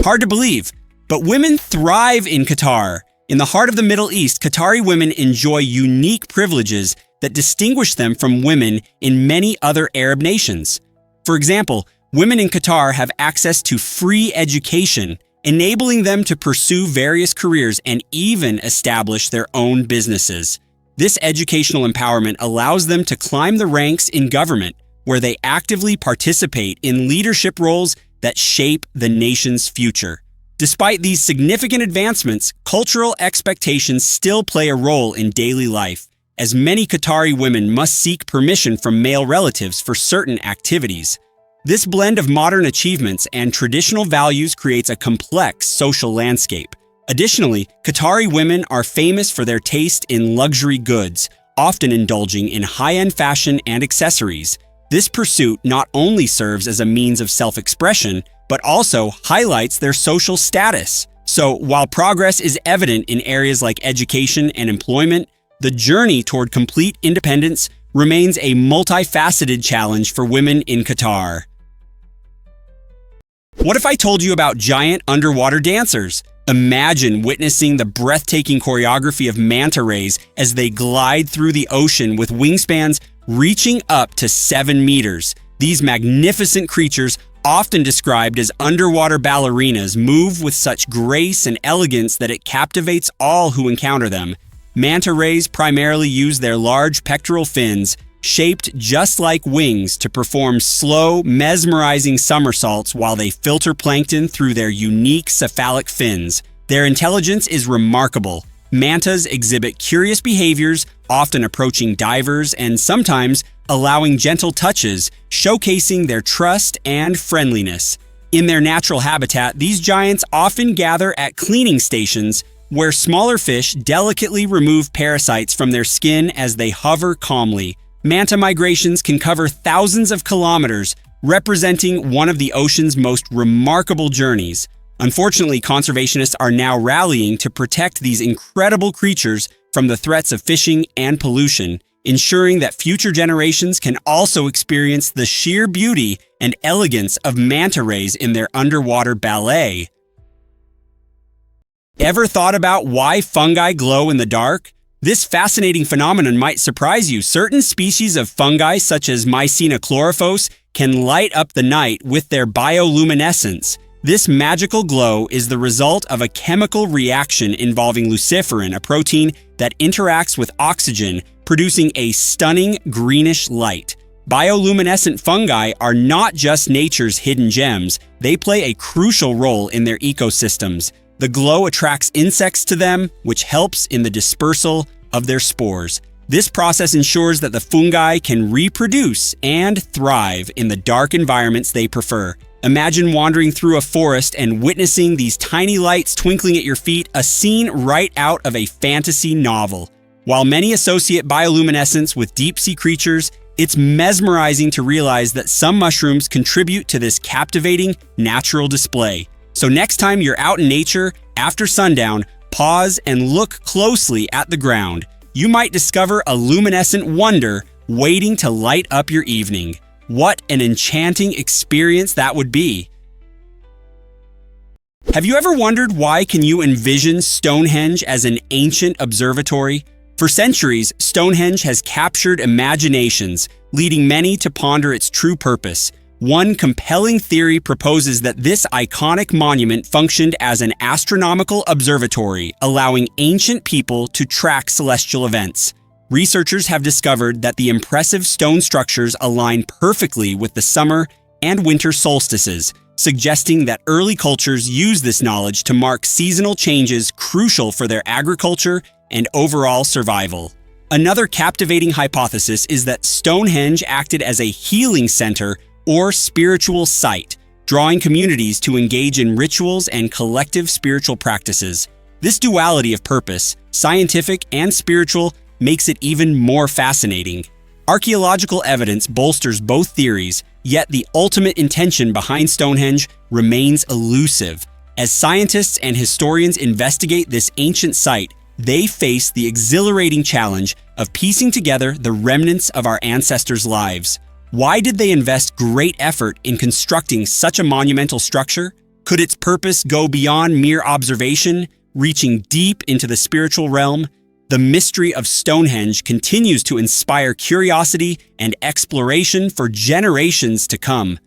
[SPEAKER 1] Hard to believe, but women thrive in Qatar. In the heart of the Middle East, Qatari women enjoy unique privileges that distinguish them from women in many other Arab nations. For example, women in Qatar have access to free education, enabling them to pursue various careers and even establish their own businesses. This educational empowerment allows them to climb the ranks in government, where they actively participate in leadership roles that shape the nation's future. Despite these significant advancements, cultural expectations still play a role in daily life, as many Qatari women must seek permission from male relatives for certain activities. This blend of modern achievements and traditional values creates a complex social landscape. Additionally, Qatari women are famous for their taste in luxury goods, often indulging in high-end fashion and accessories. This pursuit not only serves as a means of self-expression, but also highlights their social status. So, while progress is evident in areas like education and employment, the journey toward complete independence remains a multifaceted challenge for women in Qatar. What if I told you about giant underwater dancers? Imagine witnessing the breathtaking choreography of manta rays as they glide through the ocean with wingspans reaching up to 7 meters. These magnificent creatures, often described as underwater ballerinas, move with such grace and elegance that it captivates all who encounter them. Manta rays primarily use their large pectoral fins, shaped just like wings, to perform slow, mesmerizing somersaults while they filter plankton through their unique cephalic fins. Their intelligence is remarkable. Mantas exhibit curious behaviors, often approaching divers and sometimes allowing gentle touches, showcasing their trust and friendliness. In their natural habitat, these giants often gather at cleaning stations, where smaller fish delicately remove parasites from their skin as they hover calmly. Manta migrations can cover thousands of kilometers, representing one of the ocean's most remarkable journeys. Unfortunately, conservationists are now rallying to protect these incredible creatures from the threats of fishing and pollution. ensuring that future generations can also experience the sheer beauty and elegance of manta rays in their underwater ballet. Ever thought about why fungi glow in the dark? This fascinating phenomenon might surprise you. Certain species of fungi, such as Mycena chlorophyos, can light up the night with their bioluminescence. This magical glow is the result of a chemical reaction involving luciferin, a protein that interacts with oxygen, producing a stunning greenish light. Bioluminescent fungi are not just nature's hidden gems, they play a crucial role in their ecosystems. The glow attracts insects to them, which helps in the dispersal of their spores. This process ensures that the fungi can reproduce and thrive in the dark environments they prefer. Imagine wandering through a forest and witnessing these tiny lights twinkling at your feet, a scene right out of a fantasy novel. While many associate bioluminescence with deep-sea creatures, it's mesmerizing to realize that some mushrooms contribute to this captivating natural display. So next time you're out in nature, after sundown, pause and look closely at the ground. You might discover a luminescent wonder waiting to light up your evening. What an enchanting experience that would be. Have you ever wondered why can you envision Stonehenge as an ancient observatory? For centuries, Stonehenge has captured imaginations, leading many to ponder its true purpose. One compelling theory proposes that this iconic monument functioned as an astronomical observatory, allowing ancient people to track celestial events. Researchers have discovered that the impressive stone structures align perfectly with the summer and winter solstices, suggesting that early cultures used this knowledge to mark seasonal changes crucial for their agriculture and overall survival. Another captivating hypothesis is that Stonehenge acted as a healing center or spiritual site, drawing communities to engage in rituals and collective spiritual practices. This duality of purpose, scientific and spiritual, makes it even more fascinating. Archaeological evidence bolsters both theories, yet the ultimate intention behind Stonehenge remains elusive. As scientists and historians investigate this ancient site, they face the exhilarating challenge of piecing together the remnants of our ancestors' lives. Why did they invest great effort in constructing such a monumental structure? Could its purpose go beyond mere observation, reaching deep into the spiritual realm? The mystery of Stonehenge continues to inspire curiosity and exploration for generations to come.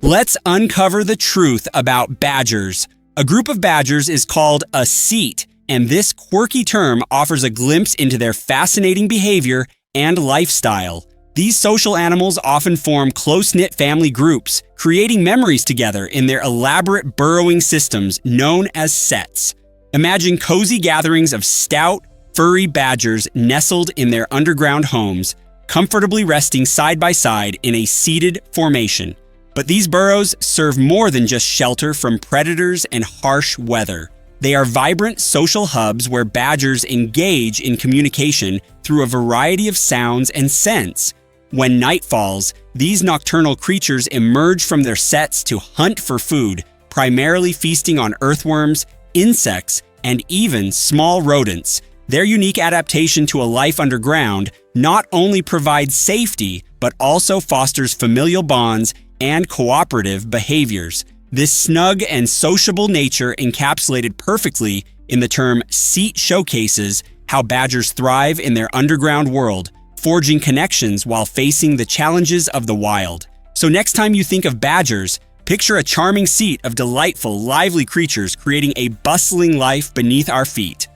[SPEAKER 1] Let's uncover the truth about badgers. A group of badgers is called a ceet, and this quirky term offers a glimpse into their fascinating behavior and lifestyle. These social animals often form close-knit family groups, creating memories together in their elaborate burrowing systems known as setts. Imagine cozy gatherings of stout, furry badgers nestled in their underground homes, comfortably resting side by side in a seated formation. But these burrows serve more than just shelter from predators and harsh weather. They are vibrant social hubs where badgers engage in communication through a variety of sounds and scents. When night falls, these nocturnal creatures emerge from their setts to hunt for food, primarily feasting on earthworms, insects, and even small rodents. Their unique adaptation to a life underground not only provides safety, but also fosters familial bonds and cooperative behaviors. This snug and sociable nature encapsulated perfectly in the term ceet showcases how badgers thrive in their underground world, forging connections while facing the challenges of the wild. So next time you think of badgers, picture a charming ceet of delightful, lively creatures creating a bustling life beneath our feet.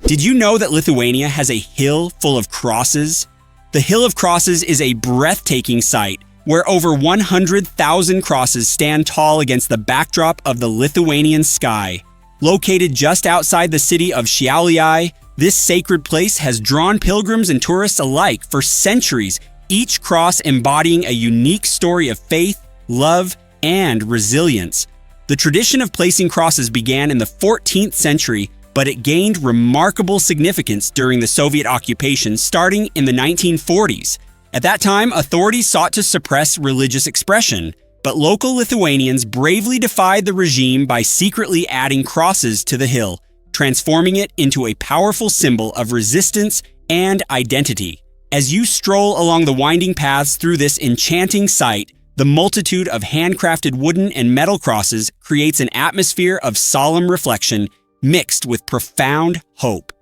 [SPEAKER 1] Did you know that Lithuania has a hill full of crosses? The Hill of Crosses is a breathtaking sight where over 100,000 crosses stand tall against the backdrop of the Lithuanian sky. Located just outside the city of Šiauliai, this sacred place has drawn pilgrims and tourists alike for centuries, each cross embodying a unique story of faith, love, and resilience. The tradition of placing crosses began in the 14th century, but it gained remarkable significance during the Soviet occupation starting in the 1940s. At that time, authorities sought to suppress religious expression, but local Lithuanians bravely defied the regime by secretly adding crosses to the hill. transforming it into a powerful symbol of resistance and identity. As you stroll along the winding paths through this enchanting site, the multitude of handcrafted wooden and metal crosses creates an atmosphere of solemn reflection mixed with profound hope.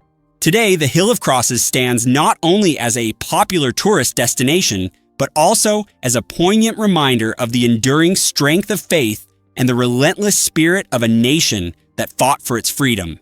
[SPEAKER 1] Today, the Hill of Crosses stands not only as a popular tourist destination, but also as a poignant reminder of the enduring strength of faith and the relentless spirit of a nation that fought for its freedom.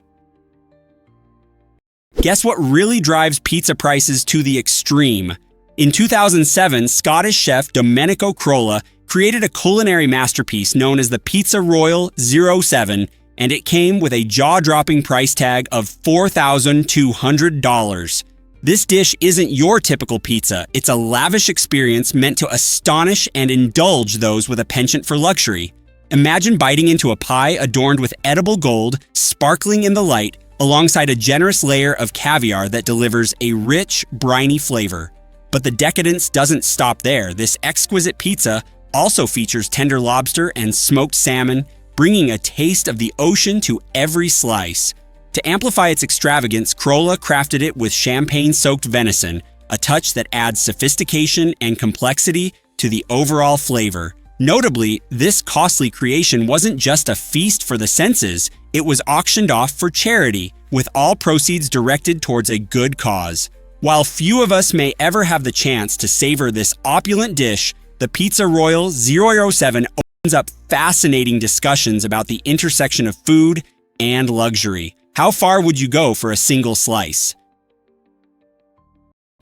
[SPEAKER 1] Guess what really drives pizza prices to the extreme? In 2007, Scottish chef Domenico Crolla created a culinary masterpiece known as the Pizza Royale 07, and it came with a jaw-dropping price tag of $4,200. This dish isn't your typical pizza. It's a lavish experience meant to astonish and indulge those with a penchant for luxury. Imagine biting into a pie adorned with edible gold, sparkling in the light, alongside a generous layer of caviar that delivers a rich, briny flavor. But the decadence doesn't stop there. This exquisite pizza also features tender lobster and smoked salmon, bringing a taste of the ocean to every slice. To amplify its extravagance, Crolla crafted it with champagne-soaked venison, a touch that adds sophistication and complexity to the overall flavor. Notably, this costly creation wasn't just a feast for the senses, it was auctioned off for charity, with all proceeds directed towards a good cause. While few of us may ever have the chance to savor this opulent dish, the Pizza Royale 07 opens up fascinating discussions about the intersection of food and luxury. How far would you go for a single slice?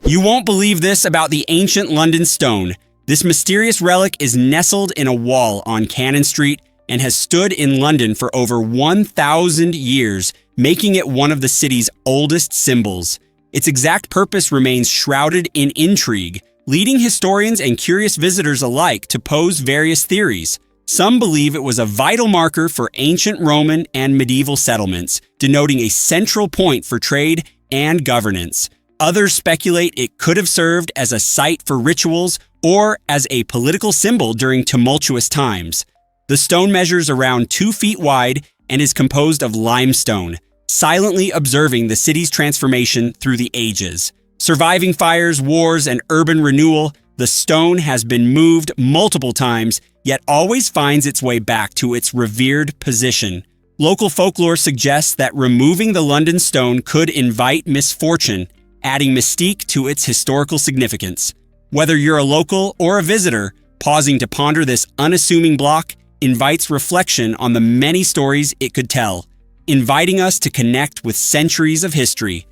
[SPEAKER 1] You won't believe this about the ancient London stone. This mysterious relic is nestled in a wall on Cannon Street and has stood in London for over 1,000 years, making it one of the city's oldest symbols. Its exact purpose remains shrouded in intrigue, leading historians and curious visitors alike to pose various theories. Some believe it was a vital marker for ancient Roman and medieval settlements, denoting a central point for trade and governance. Others speculate it could have served as a site for rituals or as a political symbol during tumultuous times. The stone measures around 2 feet wide and is composed of limestone, silently observing the city's transformation through the ages. Surviving fires, wars, and urban renewal, the stone has been moved multiple times, yet always finds its way back to its revered position. Local folklore suggests that removing the London stone could invite misfortune, adding mystique to its historical significance. Whether you're a local or a visitor, pausing to ponder this unassuming block invites reflection on the many stories it could tell, inviting us to connect with centuries of history.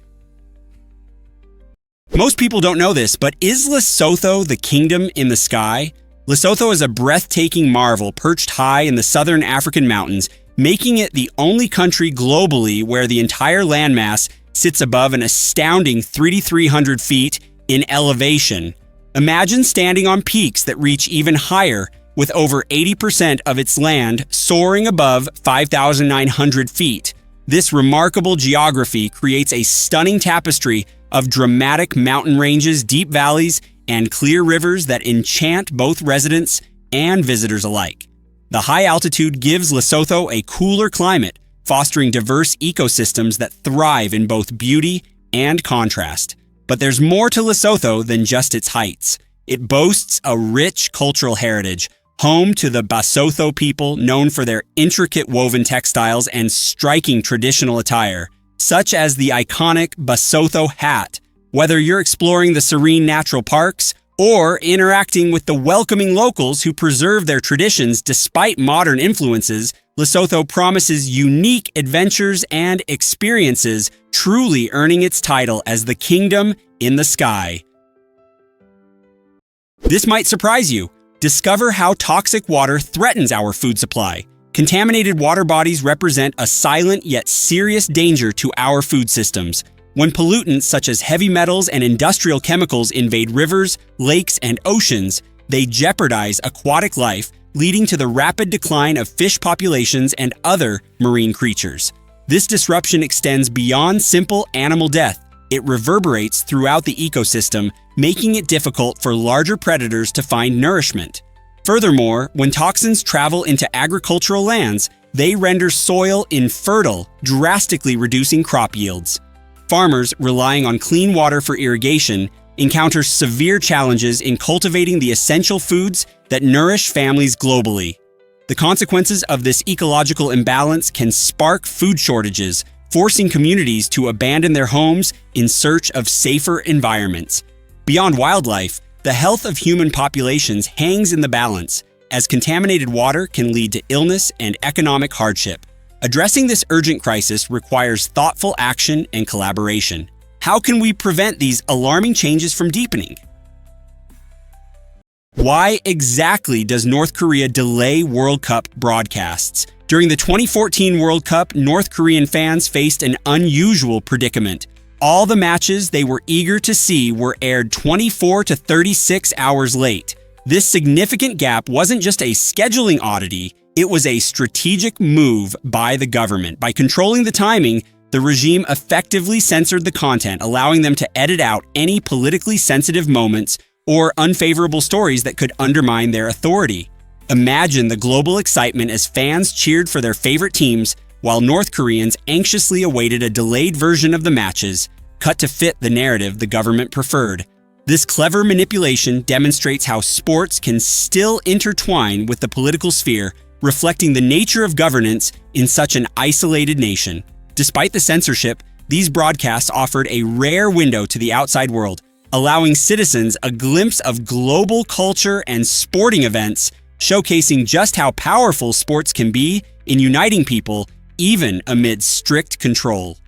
[SPEAKER 1] Most people don't know this, but is Lesotho the kingdom in the sky? Lesotho is a breathtaking marvel perched high in the southern African mountains, making it the only country globally where the entire landmass sits above an astounding 3,300 feet in elevation. Imagine standing on peaks that reach even higher, with over 80% of its land soaring above 5,900 feet. This remarkable geography creates a stunning tapestry of dramatic mountain ranges, deep valleys, and clear rivers that enchant both residents and visitors alike. The high altitude gives Lesotho a cooler climate, fostering diverse ecosystems that thrive in both beauty and contrast. But there's more to Lesotho than just its heights. It boasts a rich cultural heritage, home to the Basotho people known for their intricate woven textiles and striking traditional attire, such as the iconic Basotho hat. Whether you're exploring the serene natural parks or interacting with the welcoming locals who preserve their traditions despite modern influences, Lesotho promises unique adventures and experiences, truly earning its title as the kingdom in the sky. This might surprise you. Discover how toxic water threatens our food supply. Contaminated water bodies represent a silent yet serious danger to our food systems. When pollutants such as heavy metals and industrial chemicals invade rivers, lakes, and oceans, they jeopardize aquatic life, leading to the rapid decline of fish populations and other marine creatures. This disruption extends beyond simple animal death. It reverberates throughout the ecosystem, making it difficult for larger predators to find nourishment. Furthermore, when toxins travel into agricultural lands, They render soil infertile, drastically reducing crop yields. Farmers, relying on clean water for irrigation, encounter severe challenges in cultivating the essential foods that nourish families globally. The consequences of this ecological imbalance can spark food shortages, forcing communities to abandon their homes in search of safer environments. Beyond wildlife, the health of human populations hangs in the balance, as contaminated water can lead to illness and economic hardship. Addressing this urgent crisis requires thoughtful action and collaboration. How can we prevent these alarming changes from deepening? Why exactly does North Korea delay World Cup broadcasts? During the 2014 World Cup, North Korean fans faced an unusual predicament. All the matches they were eager to see were aired 24 to 36 hours late. This significant gap wasn't just a scheduling oddity, it was a strategic move by the government. By controlling the timing, the regime effectively censored the content, allowing them to edit out any politically sensitive moments or unfavorable stories that could undermine their authority. Imagine the global excitement as fans cheered for their favorite teams, while North Koreans anxiously awaited a delayed version of the matches, cut to fit the narrative the government preferred. This clever manipulation demonstrates how sports can still intertwine with the political sphere, reflecting the nature of governance in such an isolated nation. Despite the censorship, these broadcasts offered a rare window to the outside world, allowing citizens a glimpse of global culture and sporting events, showcasing just how powerful sports can be in uniting people, even amid strict control.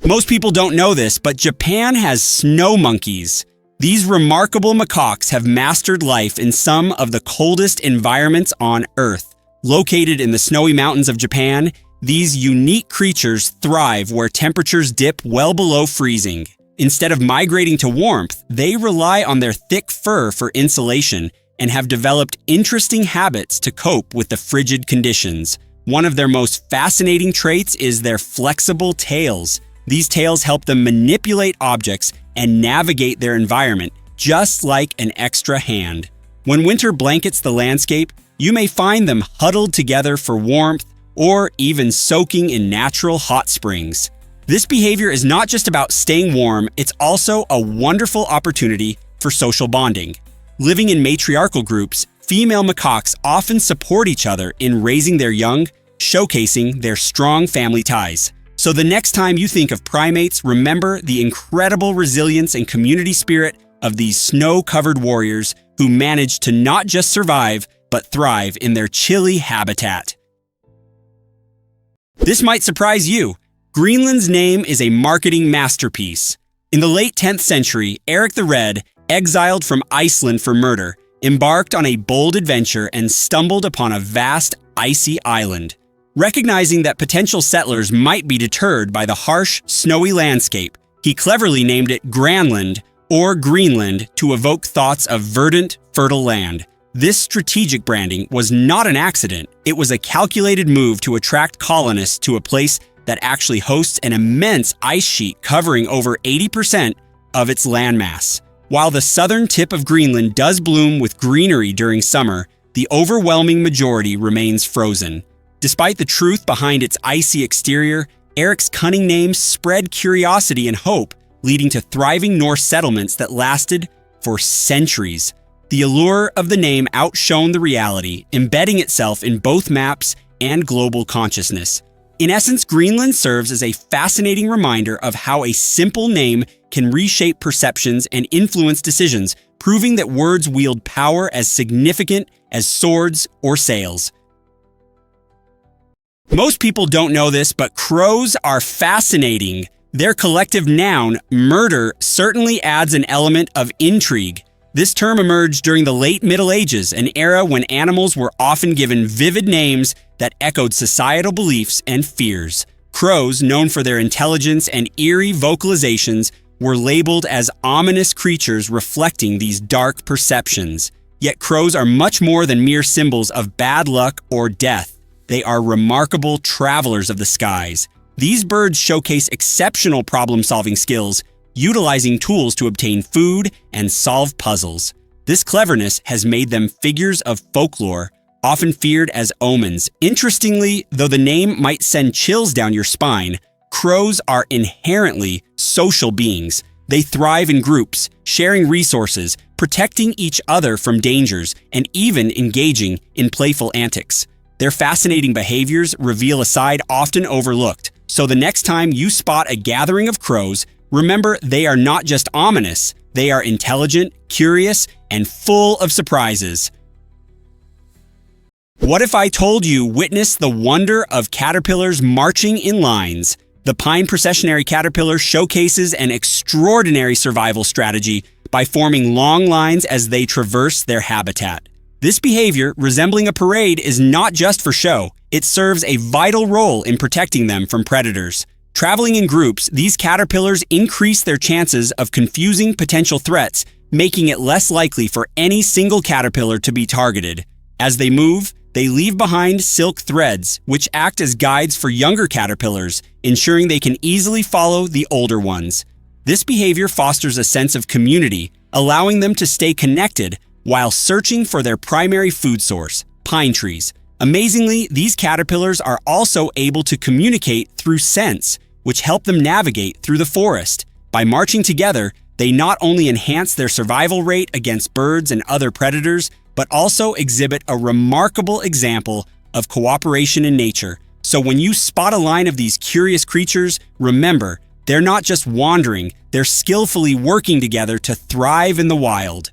[SPEAKER 1] Most people don't know this, but Japan has snow monkeys. These remarkable macaques have mastered life in some of the coldest environments on Earth. Located in the snowy mountains of Japan, these unique creatures thrive where temperatures dip well below freezing. Instead of migrating to warmth, they rely on their thick fur for insulation and have developed interesting habits to cope with the frigid conditions. One of their most fascinating traits is their flexible tails. These tails help them manipulate objects and navigate their environment, just like an extra hand. When winter blankets the landscape, you may find them huddled together for warmth or even soaking in natural hot springs. This behavior is not just about staying warm, it's also a wonderful opportunity for social bonding. Living in matriarchal groups, female macaques often support each other in raising their young, showcasing their strong family ties. So the next time you think of primates, remember the incredible resilience and community spirit of these snow-covered warriors who manage to not just survive, but thrive in their chilly habitat. This might surprise you. Greenland's name is a marketing masterpiece. In the late 10th century, Eric the Red, exiled from Iceland for murder, embarked on a bold adventure and stumbled upon a vast, icy island. Recognizing that potential settlers might be deterred by the harsh, snowy landscape, he cleverly named it Granland or Greenland to evoke thoughts of verdant, fertile land. This strategic branding was not an accident. It was a calculated move to attract colonists to a place that actually hosts an immense ice sheet covering over 80% of its landmass. While the southern tip of Greenland does bloom with greenery during summer, the overwhelming majority remains frozen. Despite the truth behind its icy exterior, Eric's cunning name spread curiosity and hope, leading to thriving Norse settlements that lasted for centuries. The allure of the name outshone the reality, embedding itself in both maps and global consciousness. In essence, Greenland serves as a fascinating reminder of how a simple name can reshape perceptions and influence decisions, proving that words wield power as significant as swords or sails. Most people don't know this, but crows are fascinating. Their collective noun, murder, certainly adds an element of intrigue. This term emerged during the late Middle Ages, an era when animals were often given vivid names that echoed societal beliefs and fears. Crows, known for their intelligence and eerie vocalizations, were labeled as ominous creatures reflecting these dark perceptions. Yet crows are much more than mere symbols of bad luck or death. They are remarkable travelers of the skies. These birds showcase exceptional problem-solving skills, utilizing tools to obtain food and solve puzzles. This cleverness has made them figures of folklore, often feared as omens. Interestingly, though the name might send chills down your spine, crows are inherently social beings. They thrive in groups, sharing resources, protecting each other from dangers, and even engaging in playful antics. Their fascinating behaviors reveal a side often overlooked. So the next time you spot a gathering of crows, remember they are not just ominous, they are intelligent, curious, and full of surprises. What if I told you witness the wonder of caterpillars marching in lines? The pine processionary caterpillar showcases an extraordinary survival strategy by forming long lines as they traverse their habitat. This behavior, resembling a parade, is not just for show. It serves a vital role in protecting them from predators. Traveling in groups, these caterpillars increase their chances of confusing potential threats, making it less likely for any single caterpillar to be targeted. As they move, they leave behind silk threads, which act as guides for younger caterpillars, ensuring they can easily follow the older ones. This behavior fosters a sense of community, allowing them to stay connected while searching for their primary food source, pine trees. Amazingly, these caterpillars are also able to communicate through scents, which help them navigate through the forest. By marching together, they not only enhance their survival rate against birds and other predators, but also exhibit a remarkable example of cooperation in nature. So when you spot a line of these curious creatures, remember, they're not just wandering, they're skillfully working together to thrive in the wild.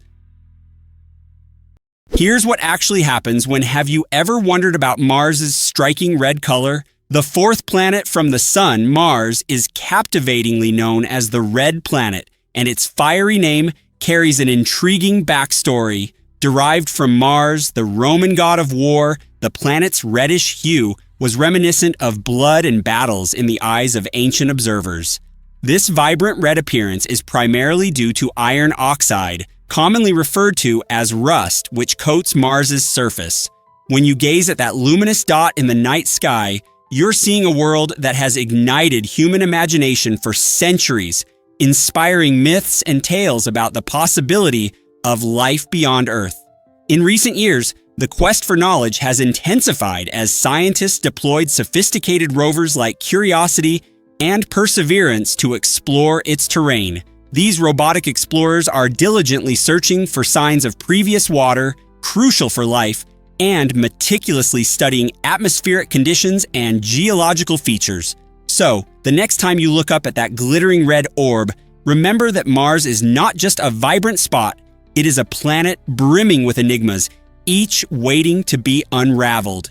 [SPEAKER 1] Here's what actually happens when have you ever wondered about Mars's striking red color? The fourth planet from the Sun, Mars, is captivatingly known as the Red Planet, and its fiery name carries an intriguing backstory. Derived from Mars, the Roman god of war, the planet's reddish hue was reminiscent of blood and battles in the eyes of ancient observers. This vibrant red appearance is primarily due to iron oxide, commonly referred to as rust, which coats Mars's surface. When you gaze at that luminous dot in the night sky, you're seeing a world that has ignited human imagination for centuries, inspiring myths and tales about the possibility of life beyond Earth. In recent years, the quest for knowledge has intensified as scientists deployed sophisticated rovers like Curiosity and Perseverance to explore its terrain. These robotic explorers are diligently searching for signs of previous water, crucial for life, and meticulously studying atmospheric conditions and geological features. So, the next time you look up at that glittering red orb, remember that Mars is not just a vibrant spot, it is a planet brimming with enigmas, each waiting to be unraveled.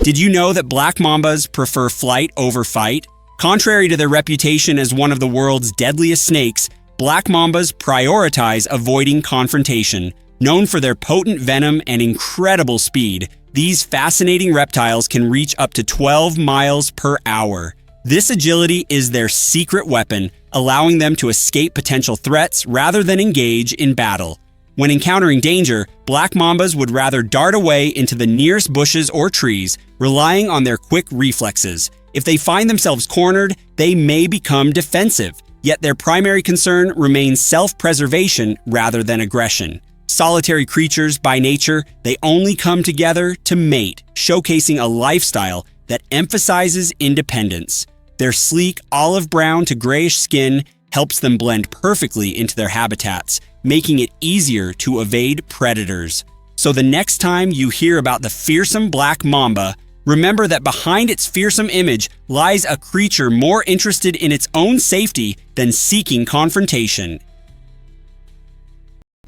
[SPEAKER 1] Did you know that black mambas prefer flight over fight? Contrary to their reputation as one of the world's deadliest snakes, black mambas prioritize avoiding confrontation. Known for their potent venom and incredible speed, these fascinating reptiles can reach up to 12 miles per hour. This agility is their secret weapon, allowing them to escape potential threats rather than engage in battle. When encountering danger, black mambas would rather dart away into the nearest bushes or trees, relying on their quick reflexes. If they find themselves cornered, they may become defensive, yet their primary concern remains self-preservation rather than aggression. Solitary creatures by nature, they only come together to mate, showcasing a lifestyle that emphasizes independence. Their sleek olive brown to grayish skin helps them blend perfectly into their habitats, making it easier to evade predators. So the next time you hear about the fearsome black mamba, remember that behind its fearsome image lies a creature more interested in its own safety than seeking confrontation.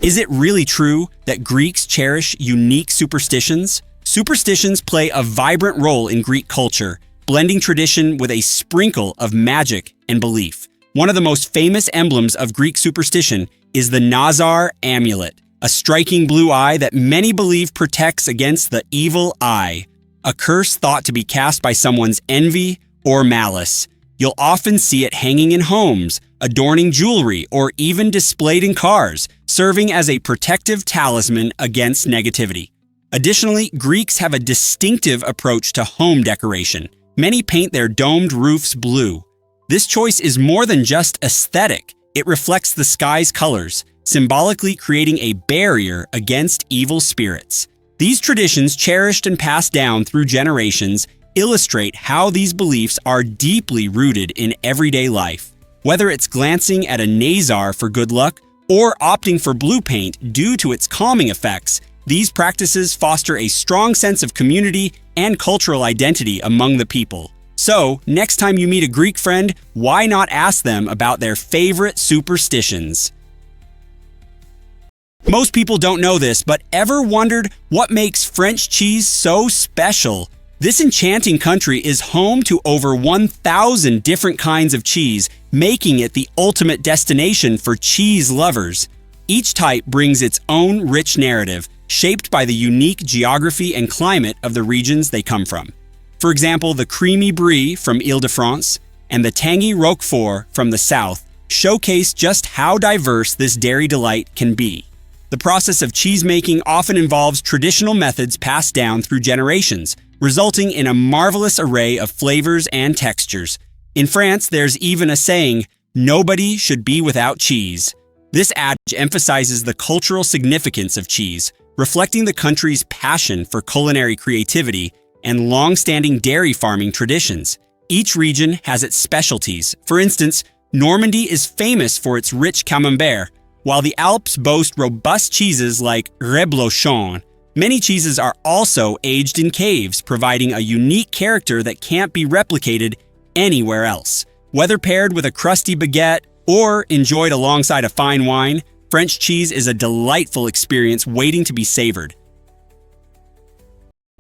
[SPEAKER 1] Is it really true that Greeks cherish unique superstitions? Superstitions play a vibrant role in Greek culture, blending tradition with a sprinkle of magic and belief. One of the most famous emblems of Greek superstition is the Nazar amulet, a striking blue eye that many believe protects against the evil eye, a curse thought to be cast by someone's envy or malice. You'll often see it hanging in homes, adorning jewelry, or even displayed in cars, serving as a protective talisman against negativity. Additionally, Greeks have a distinctive approach to home decoration. Many paint their domed roofs blue. This choice is more than just aesthetic. It reflects the sky's colors. symbolically creating a barrier against evil spirits. These traditions, cherished and passed down through generations, illustrate how these beliefs are deeply rooted in everyday life. Whether it's glancing at a nazar for good luck or opting for blue paint due to its calming effects, these practices foster a strong sense of community and cultural identity among the people. So, next time you meet a Greek friend, why not ask them about their favorite superstitions? Most people don't know this, but ever wondered what makes French cheese so special? This enchanting country is home to over 1,000 different kinds of cheese, making it the ultimate destination for cheese lovers. Each type brings its own rich narrative, shaped by the unique geography and climate of the regions they come from. For example, the creamy brie from Île-de-France and the tangy Roquefort from the south showcase just how diverse this dairy delight can be. The process of cheese making often involves traditional methods passed down through generations, resulting in a marvelous array of flavors and textures. In France, there's even a saying, "Nobody should be without cheese." This adage emphasizes the cultural significance of cheese, reflecting the country's passion for culinary creativity and long-standing dairy farming traditions. Each region has its specialties. For instance, Normandy is famous for its rich camembert, while the Alps boast robust cheeses like Reblochon. Many cheeses are also aged in caves, providing a unique character that can't be replicated anywhere else. Whether paired with a crusty baguette or enjoyed alongside a fine wine, French cheese is a delightful experience waiting to be savored.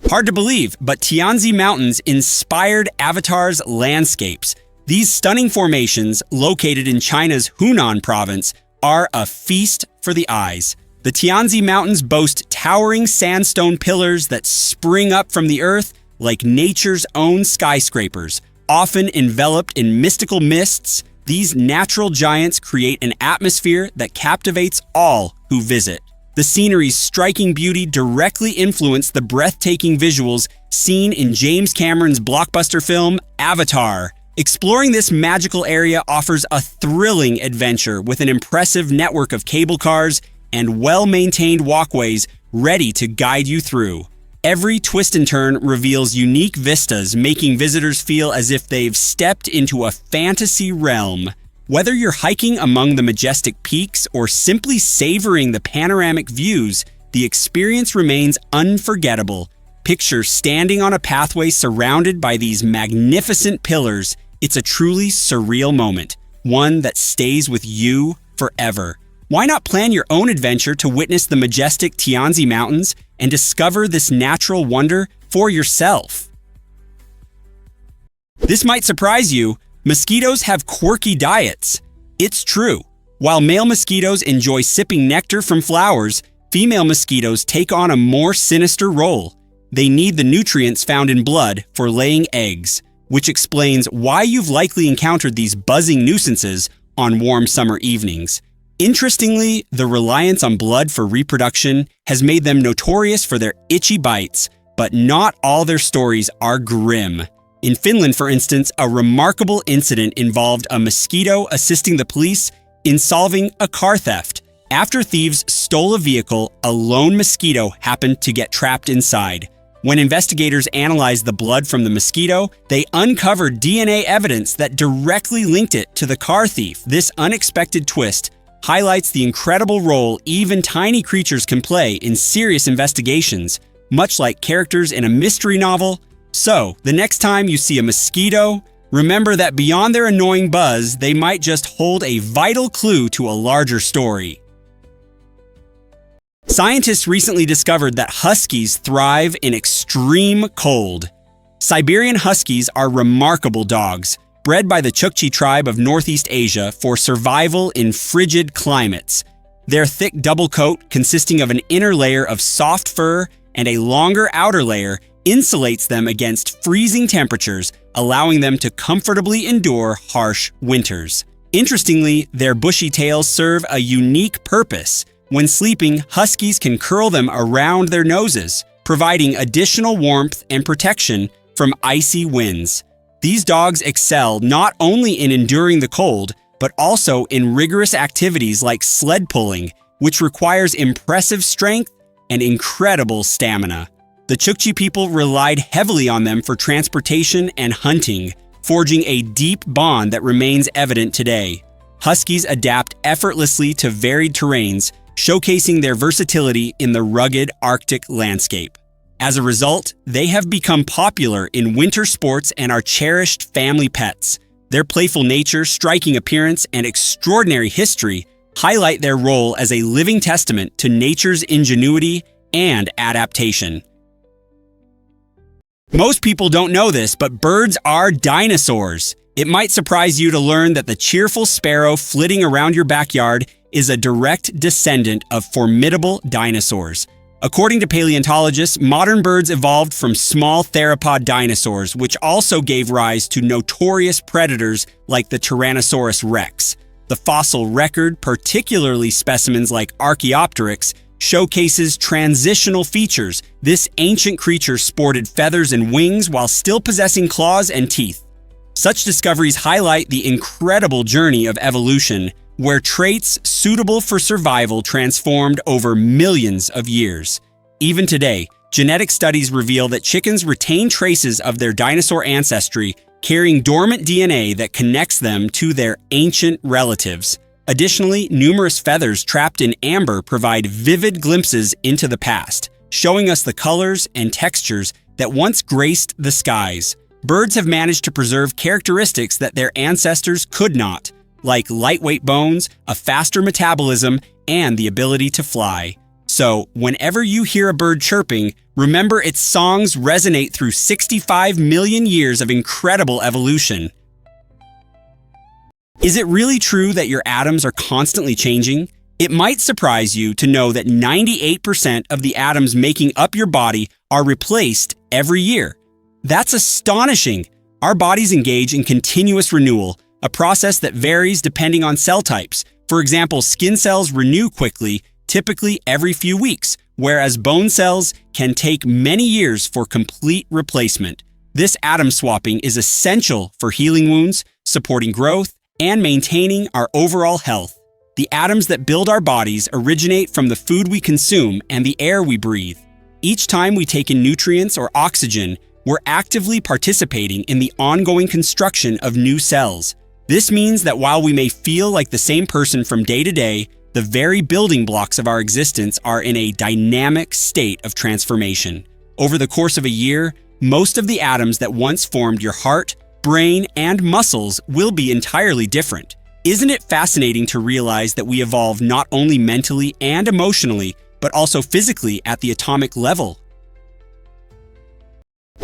[SPEAKER 1] Hard to believe, but Tianzi Mountains inspired Avatar's landscapes. These stunning formations, located in China's Hunan province, are a feast for the eyes. The Tianzi Mountains boast towering sandstone pillars that spring up from the earth like nature's own skyscrapers. Often enveloped in mystical mists, these natural giants create an atmosphere that captivates all who visit. The scenery's striking beauty directly influenced the breathtaking visuals seen in James Cameron's blockbuster film, Avatar. Exploring this magical area offers a thrilling adventure with an impressive network of cable cars and well-maintained walkways ready to guide you through. Every twist and turn reveals unique vistas, making visitors feel as if they've stepped into a fantasy realm. Whether you're hiking among the majestic peaks or simply savoring the panoramic views, the experience remains unforgettable. Picture standing on a pathway surrounded by these magnificent pillars. It's a truly surreal moment, one that stays with you forever. Why not plan your own adventure to witness the majestic Tianzi Mountains and discover this natural wonder for yourself? This might surprise you. Mosquitoes have quirky diets. It's true. While male mosquitoes enjoy sipping nectar from flowers, female mosquitoes take on a more sinister role. They need the nutrients found in blood for laying eggs, which explains why you've likely encountered these buzzing nuisances on warm summer evenings. Interestingly, the reliance on blood for reproduction has made them notorious for their itchy bites, but not all their stories are grim. In Finland, for instance, a remarkable incident involved a mosquito assisting the police in solving a car theft. After thieves stole a vehicle, a lone mosquito happened to get trapped inside. When investigators analyzed the blood from the mosquito, they uncovered DNA evidence that directly linked it to the car thief. This unexpected twist highlights the incredible role even tiny creatures can play in serious investigations, much like characters in a mystery novel. So, the next time you see a mosquito, remember that beyond their annoying buzz, they might just hold a vital clue to a larger story. Scientists recently discovered that huskies thrive in extreme cold. Siberian huskies are remarkable dogs, bred by the Chukchi tribe of Northeast Asia for survival in frigid climates. Their thick double coat, consisting of an inner layer of soft fur and a longer outer layer, insulates them against freezing temperatures, allowing them to comfortably endure harsh winters. Interestingly, their bushy tails serve a unique purpose. When sleeping, huskies can curl them around their noses, providing additional warmth and protection from icy winds. These dogs excel not only in enduring the cold, but also in rigorous activities like sled pulling, which requires impressive strength and incredible stamina. The Chukchi people relied heavily on them for transportation and hunting, forging a deep bond that remains evident today. Huskies adapt effortlessly to varied terrains, showcasing their versatility in the rugged Arctic landscape. As a result, they have become popular in winter sports and are cherished family pets. Their playful nature, striking appearance, and extraordinary history highlight their role as a living testament to nature's ingenuity and adaptation. Most people don't know this, but birds are dinosaurs. It might surprise you to learn that the cheerful sparrow flitting around your backyard is a direct descendant of formidable dinosaurs. According to paleontologists, modern birds evolved from small theropod dinosaurs, which also gave rise to notorious predators like the Tyrannosaurus rex. The fossil record, particularly specimens like Archaeopteryx, showcases transitional features. This ancient creature sported feathers and wings while still possessing claws and teeth. Such discoveries highlight the incredible journey of evolution, where traits suitable for survival transformed over millions of years. Even today, genetic studies reveal that chickens retain traces of their dinosaur ancestry, carrying dormant DNA that connects them to their ancient relatives. Additionally, numerous feathers trapped in amber provide vivid glimpses into the past, showing us the colors and textures that once graced the skies. Birds have managed to preserve characteristics that their ancestors could not, like lightweight bones, a faster metabolism, and the ability to fly. So, whenever you hear a bird chirping, remember its songs resonate through 65 million years of incredible evolution. Is it really true that your atoms are constantly changing? It might surprise you to know that 98% of the atoms making up your body are replaced every year. That's astonishing! Our bodies engage in continuous renewal, a process that varies depending on cell types. For example, skin cells renew quickly, typically every few weeks, whereas bone cells can take many years for complete replacement. This atom swapping is essential for healing wounds, supporting growth, and maintaining our overall health. The atoms that build our bodies originate from the food we consume and the air we breathe. Each time we take in nutrients or oxygen, we're actively participating in the ongoing construction of new cells. This means that while we may feel like the same person from day to day, the very building blocks of our existence are in a dynamic state of transformation. Over the course of a year, most of the atoms that once formed your heart, brain, and muscles will be entirely different. Isn't it fascinating to realize that we evolve not only mentally and emotionally, but also physically at the atomic level?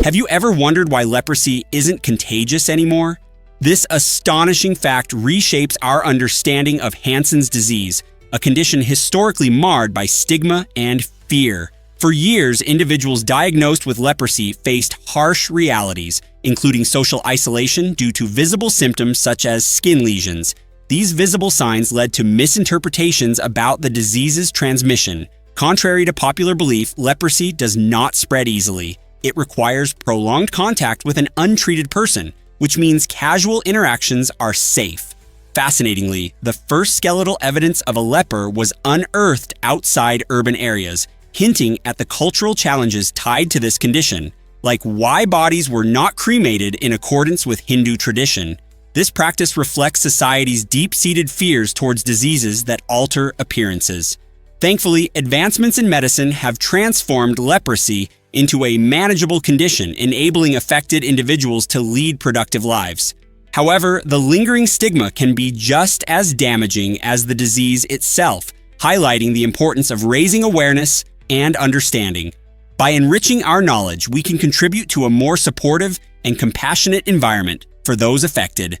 [SPEAKER 1] Have you ever wondered why leprosy isn't contagious anymore? This astonishing fact reshapes our understanding of Hansen's disease, a condition historically marred by stigma and fear. For years, individuals diagnosed with leprosy faced harsh realities, including social isolation due to visible symptoms such as skin lesions. These visible signs led to misinterpretations about the disease's transmission. Contrary to popular belief, leprosy does not spread easily. It requires prolonged contact with an untreated person, which means casual interactions are safe. Fascinatingly, the first skeletal evidence of a leper was unearthed outside urban areas, hinting at the cultural challenges tied to this condition, like why bodies were not cremated in accordance with Hindu tradition. This practice reflects society's deep-seated fears towards diseases that alter appearances. Thankfully, advancements in medicine have transformed leprosy into a manageable condition, enabling affected individuals to lead productive lives. However, the lingering stigma can be just as damaging as the disease itself, highlighting the importance of raising awareness and understanding. By enriching our knowledge, we can contribute to a more supportive and compassionate environment for those affected.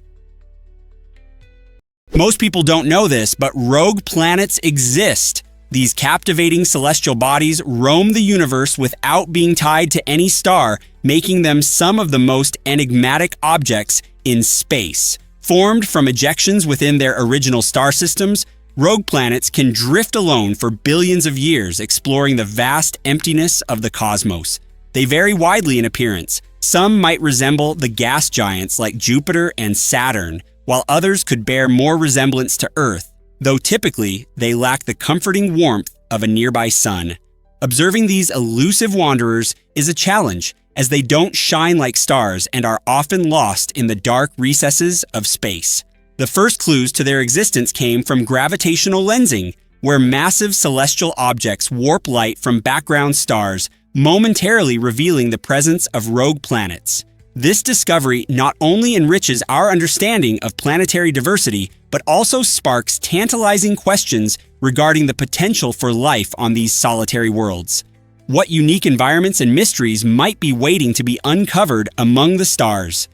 [SPEAKER 1] Most people don't know this, but rogue planets exist. These captivating celestial bodies roam the universe without being tied to any star, making them some of the most enigmatic objects in space. Formed from ejections within their original star systems, rogue planets can drift alone for billions of years, exploring the vast emptiness of the cosmos. They vary widely in appearance. Some might resemble the gas giants like Jupiter and Saturn, while others could bear more resemblance to Earth, though typically they lack the comforting warmth of a nearby sun. Observing these elusive wanderers is a challenge, as they don't shine like stars and are often lost in the dark recesses of space. The first clues to their existence came from gravitational lensing, where massive celestial objects warp light from background stars, momentarily revealing the presence of rogue planets. This discovery not only enriches our understanding of planetary diversity, but also sparks tantalizing questions regarding the potential for life on these solitary worlds. What unique environments and mysteries might be waiting to be uncovered among the stars?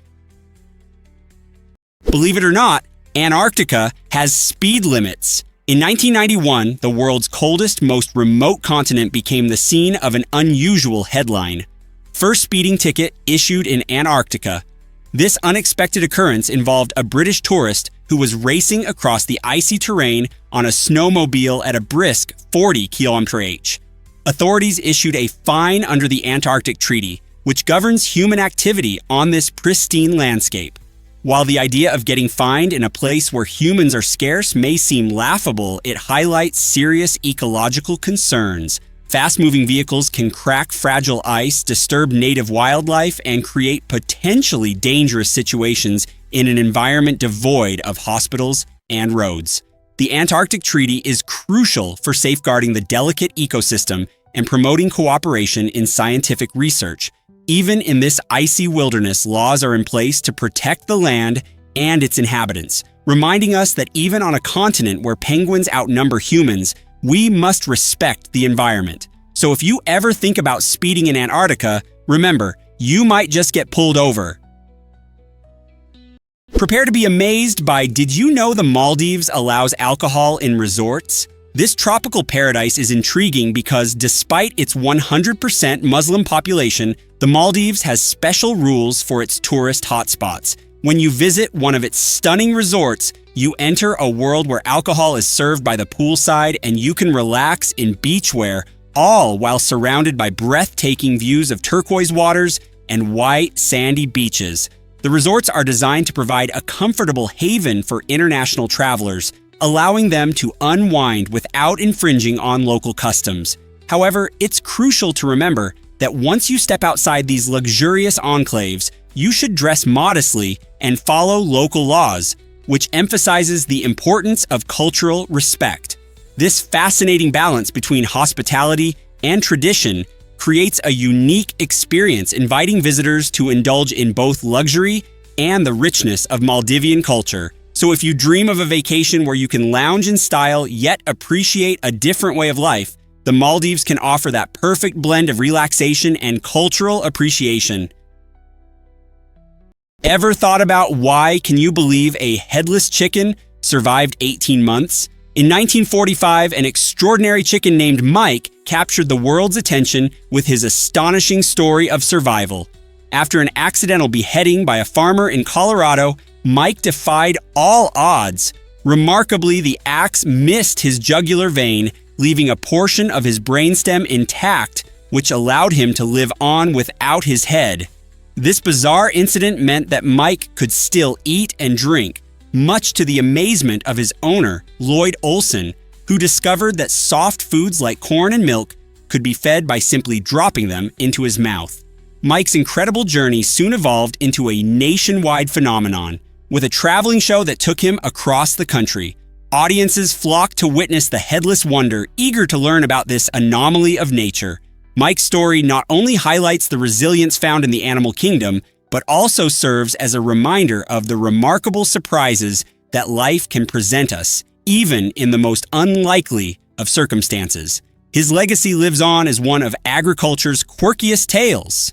[SPEAKER 1] Believe it or not, Antarctica has speed limits. In 1991, the world's coldest, most remote continent became the scene of an unusual headline. First speeding ticket issued in Antarctica. This unexpected occurrence involved a British tourist who was racing across the icy terrain on a snowmobile at a brisk 40 km/h. Authorities issued a fine under the Antarctic Treaty, which governs human activity on this pristine landscape. While the idea of getting fined in a place where humans are scarce may seem laughable, it highlights serious ecological concerns. Fast-moving vehicles can crack fragile ice, disturb native wildlife, and create potentially dangerous situations in an environment devoid of hospitals and roads. The Antarctic Treaty is crucial for safeguarding the delicate ecosystem and promoting cooperation in scientific research. Even in this icy wilderness, laws are in place to protect the land and its inhabitants, reminding us that even on a continent where penguins outnumber humans, we must respect the environment. So if you ever think about speeding in Antarctica, remember, you might just get pulled over. Prepare to be amazed by did you know the Maldives allows alcohol in resorts? This tropical paradise is intriguing because despite its 100% Muslim population, the Maldives has special rules for its tourist hotspots. When you visit one of its stunning resorts, you enter a world where alcohol is served by the poolside and you can relax in beachwear, all while surrounded by breathtaking views of turquoise waters and white, sandy beaches. The resorts are designed to provide a comfortable haven for international travelers, allowing them to unwind without infringing on local customs. However, it's crucial to remember that once you step outside these luxurious enclaves, you should dress modestly and follow local laws, which emphasizes the importance of cultural respect. This fascinating balance between hospitality and tradition creates a unique experience, inviting visitors to indulge in both luxury and the richness of Maldivian culture. So if you dream of a vacation where you can lounge in style yet appreciate a different way of life, the Maldives can offer that perfect blend of relaxation and cultural appreciation. Ever thought about why, can you believe, a headless chicken survived 18 months? In 1945, an extraordinary chicken named Mike captured the world's attention with his astonishing story of survival. After an accidental beheading by a farmer in Colorado, Mike defied all odds. Remarkably, the axe missed his jugular vein, leaving a portion of his brainstem intact, which allowed him to live on without his head. This bizarre incident meant that Mike could still eat and drink, much to the amazement of his owner, Lloyd Olson, who discovered that soft foods like corn and milk could be fed by simply dropping them into his mouth. Mike's incredible journey soon evolved into a nationwide phenomenon, with a traveling show that took him across the country. Audiences flocked to witness the headless wonder, eager to learn about this anomaly of nature. Mike's story not only highlights the resilience found in the animal kingdom, but also serves as a reminder of the remarkable surprises that life can present us, even in the most unlikely of circumstances. His legacy lives on as one of agriculture's quirkiest tales.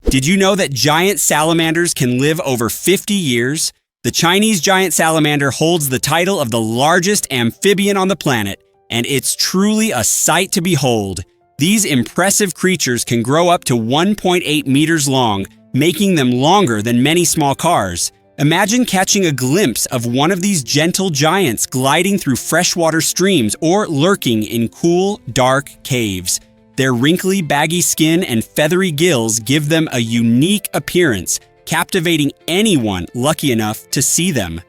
[SPEAKER 1] Did you know that giant salamanders can live over 50 years? The Chinese giant salamander holds the title of the largest amphibian on the planet, and it's truly a sight to behold. These impressive creatures can grow up to 1.8 meters long, making them longer than many small cars. Imagine catching a glimpse of one of these gentle giants gliding through freshwater streams or lurking in cool, dark caves. Their wrinkly, baggy skin and feathery gills give them a unique appearance, captivating anyone lucky enough to see them.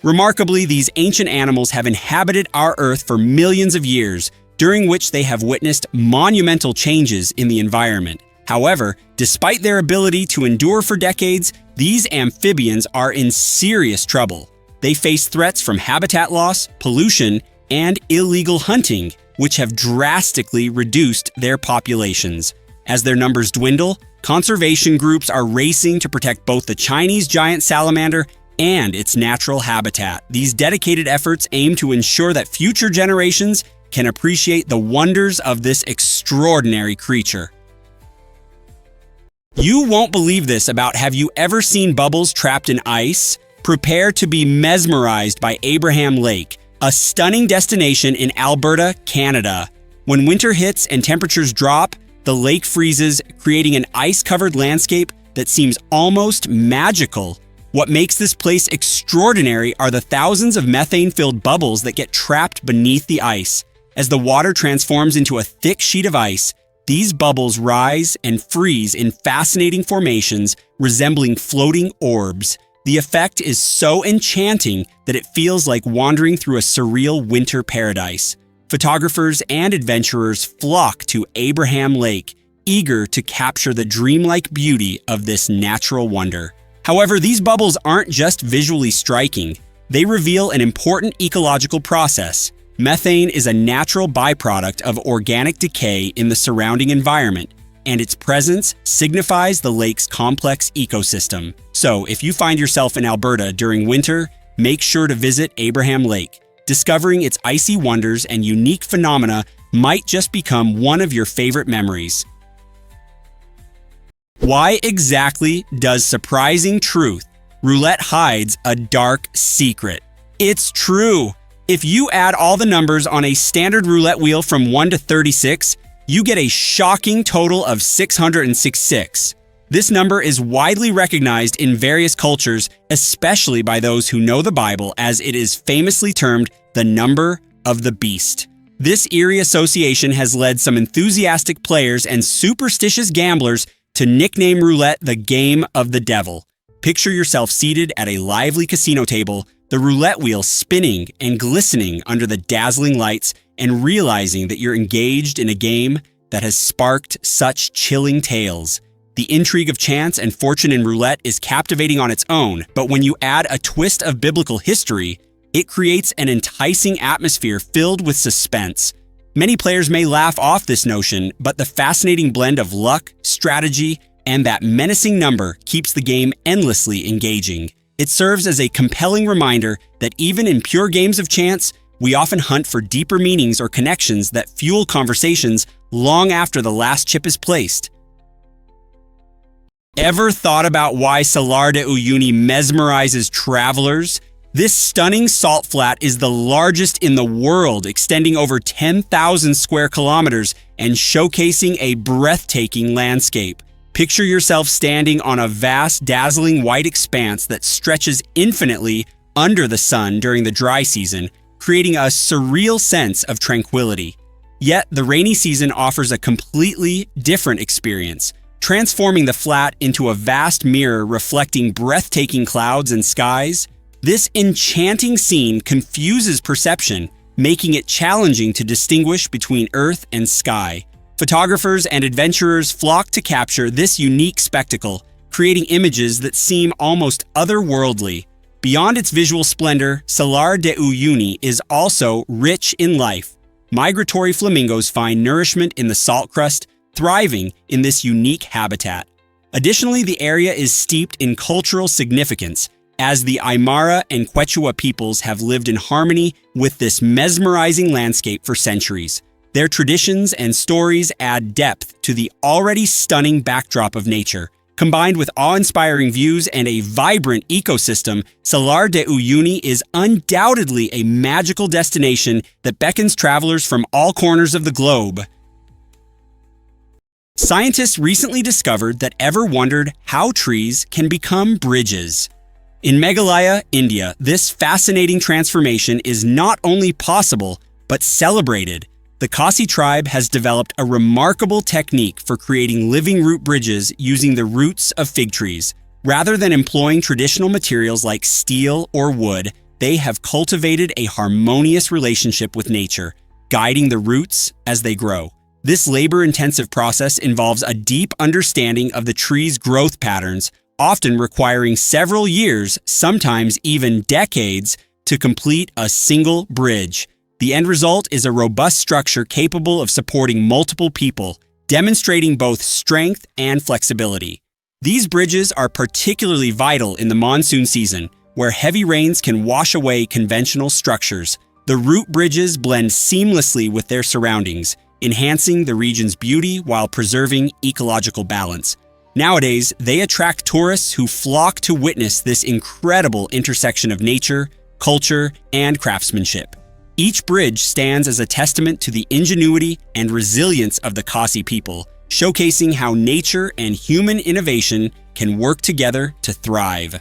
[SPEAKER 1] Remarkably, these ancient animals have inhabited our Earth for millions of years, during which they have witnessed monumental changes in the environment. However, despite their ability to endure for decades, these amphibians are in serious trouble. They face threats from habitat loss, pollution, and illegal hunting, which have drastically reduced their populations. As their numbers dwindle, conservation groups are racing to protect both the Chinese giant salamander and its natural habitat. These dedicated efforts aim to ensure that future generations can appreciate the wonders of this extraordinary creature. You won't believe this about have you ever seen bubbles trapped in ice? Prepare to be mesmerized by Abraham Lake, a stunning destination in Alberta, Canada. When winter hits and temperatures drop, the lake freezes, creating an ice-covered landscape that seems almost magical. What makes this place extraordinary are the thousands of methane-filled bubbles that get trapped beneath the ice. As the water transforms into a thick sheet of ice, these bubbles rise and freeze in fascinating formations resembling floating orbs. The effect is so enchanting that it feels like wandering through a surreal winter paradise. Photographers and adventurers flock to Abraham Lake, eager to capture the dreamlike beauty of this natural wonder. However, these bubbles aren't just visually striking. They reveal an important ecological process. Methane is a natural byproduct of organic decay in the surrounding environment, and its presence signifies the lake's complex ecosystem. So, if you find yourself in Alberta during winter, make sure to visit Abraham Lake. Discovering its icy wonders and unique phenomena might just become one of your favorite memories. Why exactly does surprising truth? Roulette hides a dark secret. It's true! If you add all the numbers on a standard roulette wheel from 1 to 36, you get a shocking total of 666. This number is widely recognized in various cultures, especially by those who know the Bible, as it is famously termed the number of the beast. This eerie association has led some enthusiastic players and superstitious gamblers to nickname roulette the game of the devil. Picture yourself seated at a lively casino table, the roulette wheel spinning and glistening under the dazzling lights, and realizing that you're engaged in a game that has sparked such chilling tales. The intrigue of chance and fortune in roulette is captivating on its own, but when you add a twist of biblical history, it creates an enticing atmosphere filled with suspense. Many players may laugh off this notion, but the fascinating blend of luck, strategy, and that menacing number keeps the game endlessly engaging. It serves as a compelling reminder that even in pure games of chance, we often hunt for deeper meanings or connections that fuel conversations long after the last chip is placed. Ever thought about why Salar de Uyuni mesmerizes travelers? This stunning salt flat is the largest in the world, extending over 10,000 square kilometers and showcasing a breathtaking landscape. Picture yourself standing on a vast, dazzling white expanse that stretches infinitely under the sun during the dry season, creating a surreal sense of tranquility. Yet, the rainy season offers a completely different experience, transforming the flat into a vast mirror reflecting breathtaking clouds and skies. This enchanting scene confuses perception, making it challenging to distinguish between earth and sky. Photographers and adventurers flock to capture this unique spectacle, creating images that seem almost otherworldly. Beyond its visual splendor, Salar de Uyuni is also rich in life. Migratory flamingos find nourishment in the salt crust, thriving in this unique habitat. Additionally, the area is steeped in cultural significance, as the Aymara and Quechua peoples have lived in harmony with this mesmerizing landscape for centuries. Their traditions and stories add depth to the already stunning backdrop of nature. Combined with awe-inspiring views and a vibrant ecosystem, Salar de Uyuni is undoubtedly a magical destination that beckons travelers from all corners of the globe. Scientists recently discovered that ever wondered how trees can become bridges. In Meghalaya, India, this fascinating transformation is not only possible, but celebrated. The Khasi tribe has developed a remarkable technique for creating living root bridges using the roots of fig trees. Rather than employing traditional materials like steel or wood, they have cultivated a harmonious relationship with nature, guiding the roots as they grow. This labor-intensive process involves a deep understanding of the tree's growth patterns, often requiring several years, sometimes even decades, to complete a single bridge. The end result is a robust structure capable of supporting multiple people, demonstrating both strength and flexibility. These bridges are particularly vital in the monsoon season, where heavy rains can wash away conventional structures. The root bridges blend seamlessly with their surroundings, enhancing the region's beauty while preserving ecological balance. Nowadays, they attract tourists who flock to witness this incredible intersection of nature, culture, and craftsmanship. Each bridge stands as a testament to the ingenuity and resilience of the Khasi people, showcasing how nature and human innovation can work together to thrive.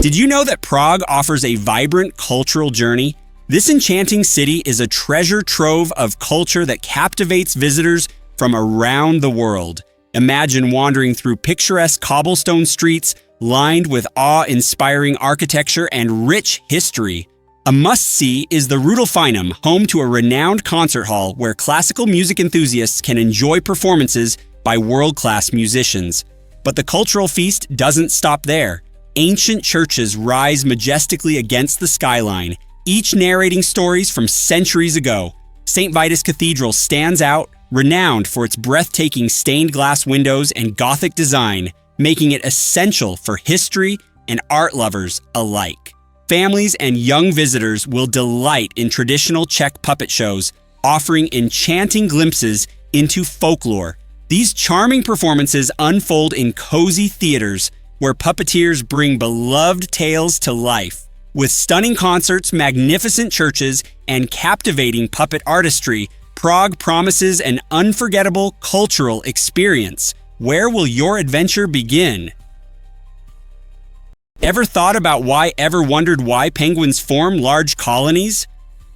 [SPEAKER 1] Did you know that Prague offers a vibrant cultural journey? This enchanting city is a treasure trove of culture that captivates visitors from around the world. Imagine wandering through picturesque cobblestone streets lined with awe-inspiring architecture and rich history. A must-see is the Rudolfinum, home to a renowned concert hall where classical music enthusiasts can enjoy performances by world-class musicians. But the cultural feast doesn't stop there. Ancient churches rise majestically against the skyline, each narrating stories from centuries ago. St. Vitus Cathedral stands out, renowned for its breathtaking stained glass windows and Gothic design, making it essential for history and art lovers alike. Families and young visitors will delight in traditional Czech puppet shows, offering enchanting glimpses into folklore. These charming performances unfold in cozy theaters where puppeteers bring beloved tales to life. With stunning concerts, magnificent churches, and captivating puppet artistry, Prague promises an unforgettable cultural experience. Where will your adventure begin? Ever wondered why penguins form large colonies?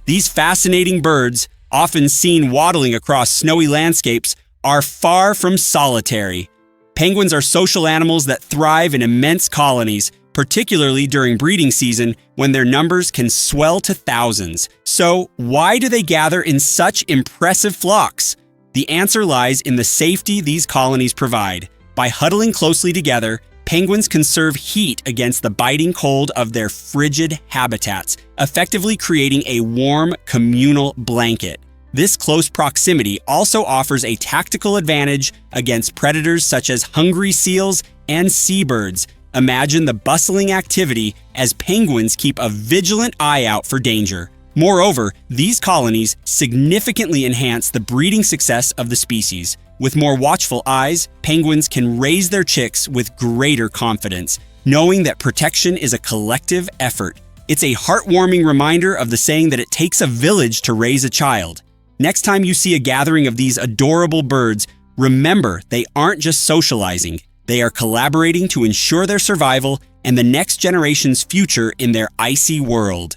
[SPEAKER 1] These fascinating birds, often seen waddling across snowy landscapes, are far from solitary. Penguins are social animals that thrive in immense colonies, particularly during breeding season when their numbers can swell to thousands. So, why do they gather in such impressive flocks? The answer lies in the safety these colonies provide. By huddling closely together, penguins conserve heat against the biting cold of their frigid habitats, effectively creating a warm, communal blanket. This close proximity also offers a tactical advantage against predators such as hungry seals and seabirds. Imagine the bustling activity as penguins keep a vigilant eye out for danger. Moreover, these colonies significantly enhance the breeding success of the species. With more watchful eyes, penguins can raise their chicks with greater confidence, knowing that protection is a collective effort. It's a heartwarming reminder of the saying that it takes a village to raise a child. Next time you see a gathering of these adorable birds, remember they aren't just socializing. They are collaborating to ensure their survival and the next generation's future in their icy world.